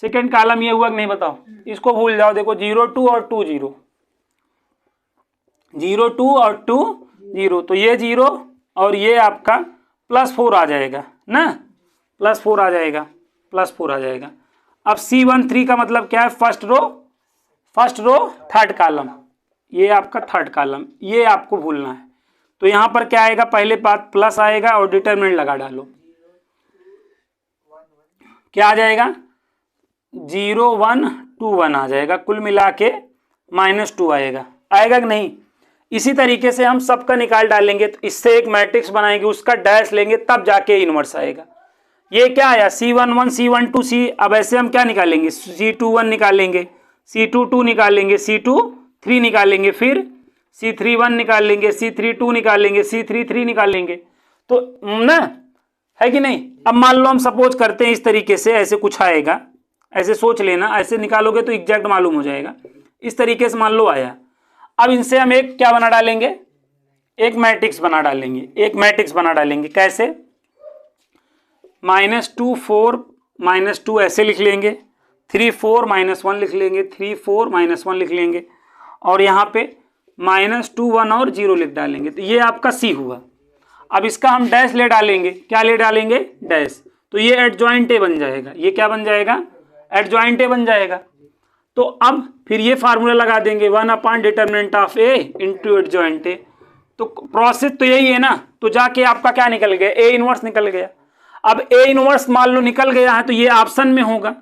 सेकेंड कॉलम ये हुआ कि नहीं बताओ। इसको भूल जाओ, देखो 0 2 और 2 0, 0 2 और 2 0, तो ये 0 और ये आपका +4 आ जाएगा ना, +4 आ जाएगा, +4 आ जाएगा। अब C13 का मतलब क्या है, फर्स्ट रो थर्ड कॉलम, ये आपका थर्ड कॉलम, ये आपको भूलना है। तो यहाँ पर क्या आएगा, पहले बात प्लस आएगा और डिटरमिनेंट लगा डालो, क्या आ जाएगा 0 1 2 1 आ जाएगा, कुल मिला के -2 आएगा कि नहीं। इसी तरीके से हम सबका निकाल डालेंगे, तो इससे एक मैट्रिक्स बनाएंगे, उसका डैश लेंगे, तब जाके इनवर्स आएगा। ये क्या आया C11 C12 C। अब ऐसे हम क्या निकालेंगे, C21 निकालेंगे, C22 निकालेंगे, C23 निकालेंगे, फिर C31 निकालेंगे, C32 निकालेंगे, C33 निकालेंगे, तो ना है कि नहीं। अब मान लो हम सपोज करते हैं इस तरीके से, ऐसे कुछ आएगा, ऐसे सोच लेना, ऐसे निकालोगे तो एग्जैक्ट मालूम हो जाएगा। इस तरीके से मान लो आया। अब इनसे हम एक क्या बना डालेंगे, एक मैट्रिक्स बना डालेंगे, कैसे, -2 4 -2 ऐसे लिख लेंगे, 3 4 -1 लिख लेंगे, 3 4 -1 लिख लेंगे, और यहाँ पे -2 1 और 0 लिख डालेंगे, तो ये आपका C हुआ। अब इसका हम डैश ले डालेंगे, क्या ले डालेंगे, डैश, तो ये एडजॉइंट ए बन जाएगा। ये क्या बन जाएगा, एडजॉइंट ए बन जाएगा। तो अब फिर ये फार्मूला लगा देंगे, 1 determinant of A into adjoint A. तो प्रोसेस तो यही है ना, तो जाके आपका क्या निकल गया, ए इनवर्स निकल गया। अब ए इनवर्स मान लो निकल गया है, तो ये ऑप्शन में होगा,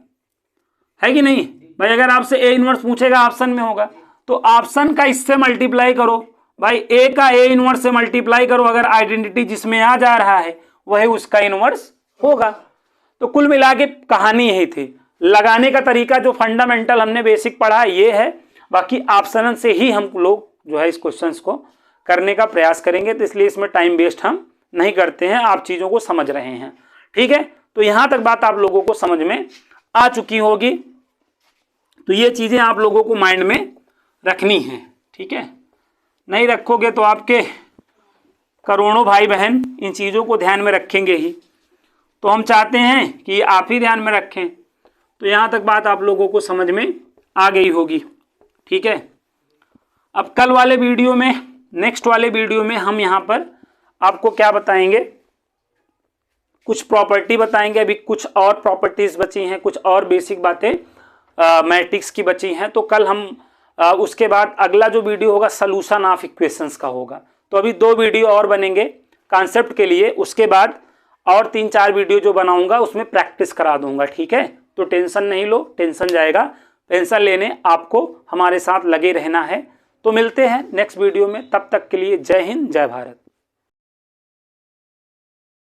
है कि नहीं भाई। अगर आपसे ए इनवर्स पूछेगा ऑप्शन में होगा, तो ऑप्शन का इससे मल्टीप्लाई करो भाई, ए का ए इनवर्स से मल्टीप्लाई करो, अगर आइडेंटिटी जिसमें आ जा रहा है वही उसका इनवर्स होगा। तो कुल मिला के कहानी यही थी। लगाने का तरीका जो फंडामेंटल हमने बेसिक पढ़ा ये है, बाकी ऑप्शन से ही हम लोग जो है इस क्वेश्चन को करने का प्रयास करेंगे, तो इसलिए इसमें टाइम वेस्ट हम नहीं करते हैं, आप चीजों को समझ रहे हैं, ठीक है। तो यहां तक बात आप लोगों को समझ में आ चुकी होगी। तो ये चीज़ें आप लोगों को माइंड में रखनी हैं, ठीक है। नहीं रखोगे तो आपके करोड़ों भाई बहन इन चीज़ों को ध्यान में रखेंगे ही। तो हम चाहते हैं कि आप ही ध्यान में रखें। तो यहाँ तक बात आप लोगों को समझ में आ गई होगी, ठीक है। अब कल वाले वीडियो में, नेक्स्ट वाले वीडियो में हम यहाँ पर आपको क्या बताएंगे, कुछ प्रॉपर्टी बताएंगे। अभी कुछ और प्रॉपर्टीज बची हैं, कुछ और बेसिक बातें मैट्रिक्स की बची हैं। तो कल हम उसके बाद अगला जो वीडियो होगा सॉल्यूशन ऑफ इक्वेशंस का होगा। तो अभी 2 वीडियो और बनेंगे कॉन्सेप्ट के लिए, उसके बाद और 3-4 वीडियो जो बनाऊंगा उसमें प्रैक्टिस करा दूंगा, ठीक है। तो टेंशन नहीं लो, टेंशन जाएगा। टेंशन लेने आपको हमारे साथ लगे रहना है। तो मिलते हैं नेक्स्ट वीडियो में, तब तक के लिए जय हिंद, जय भारत।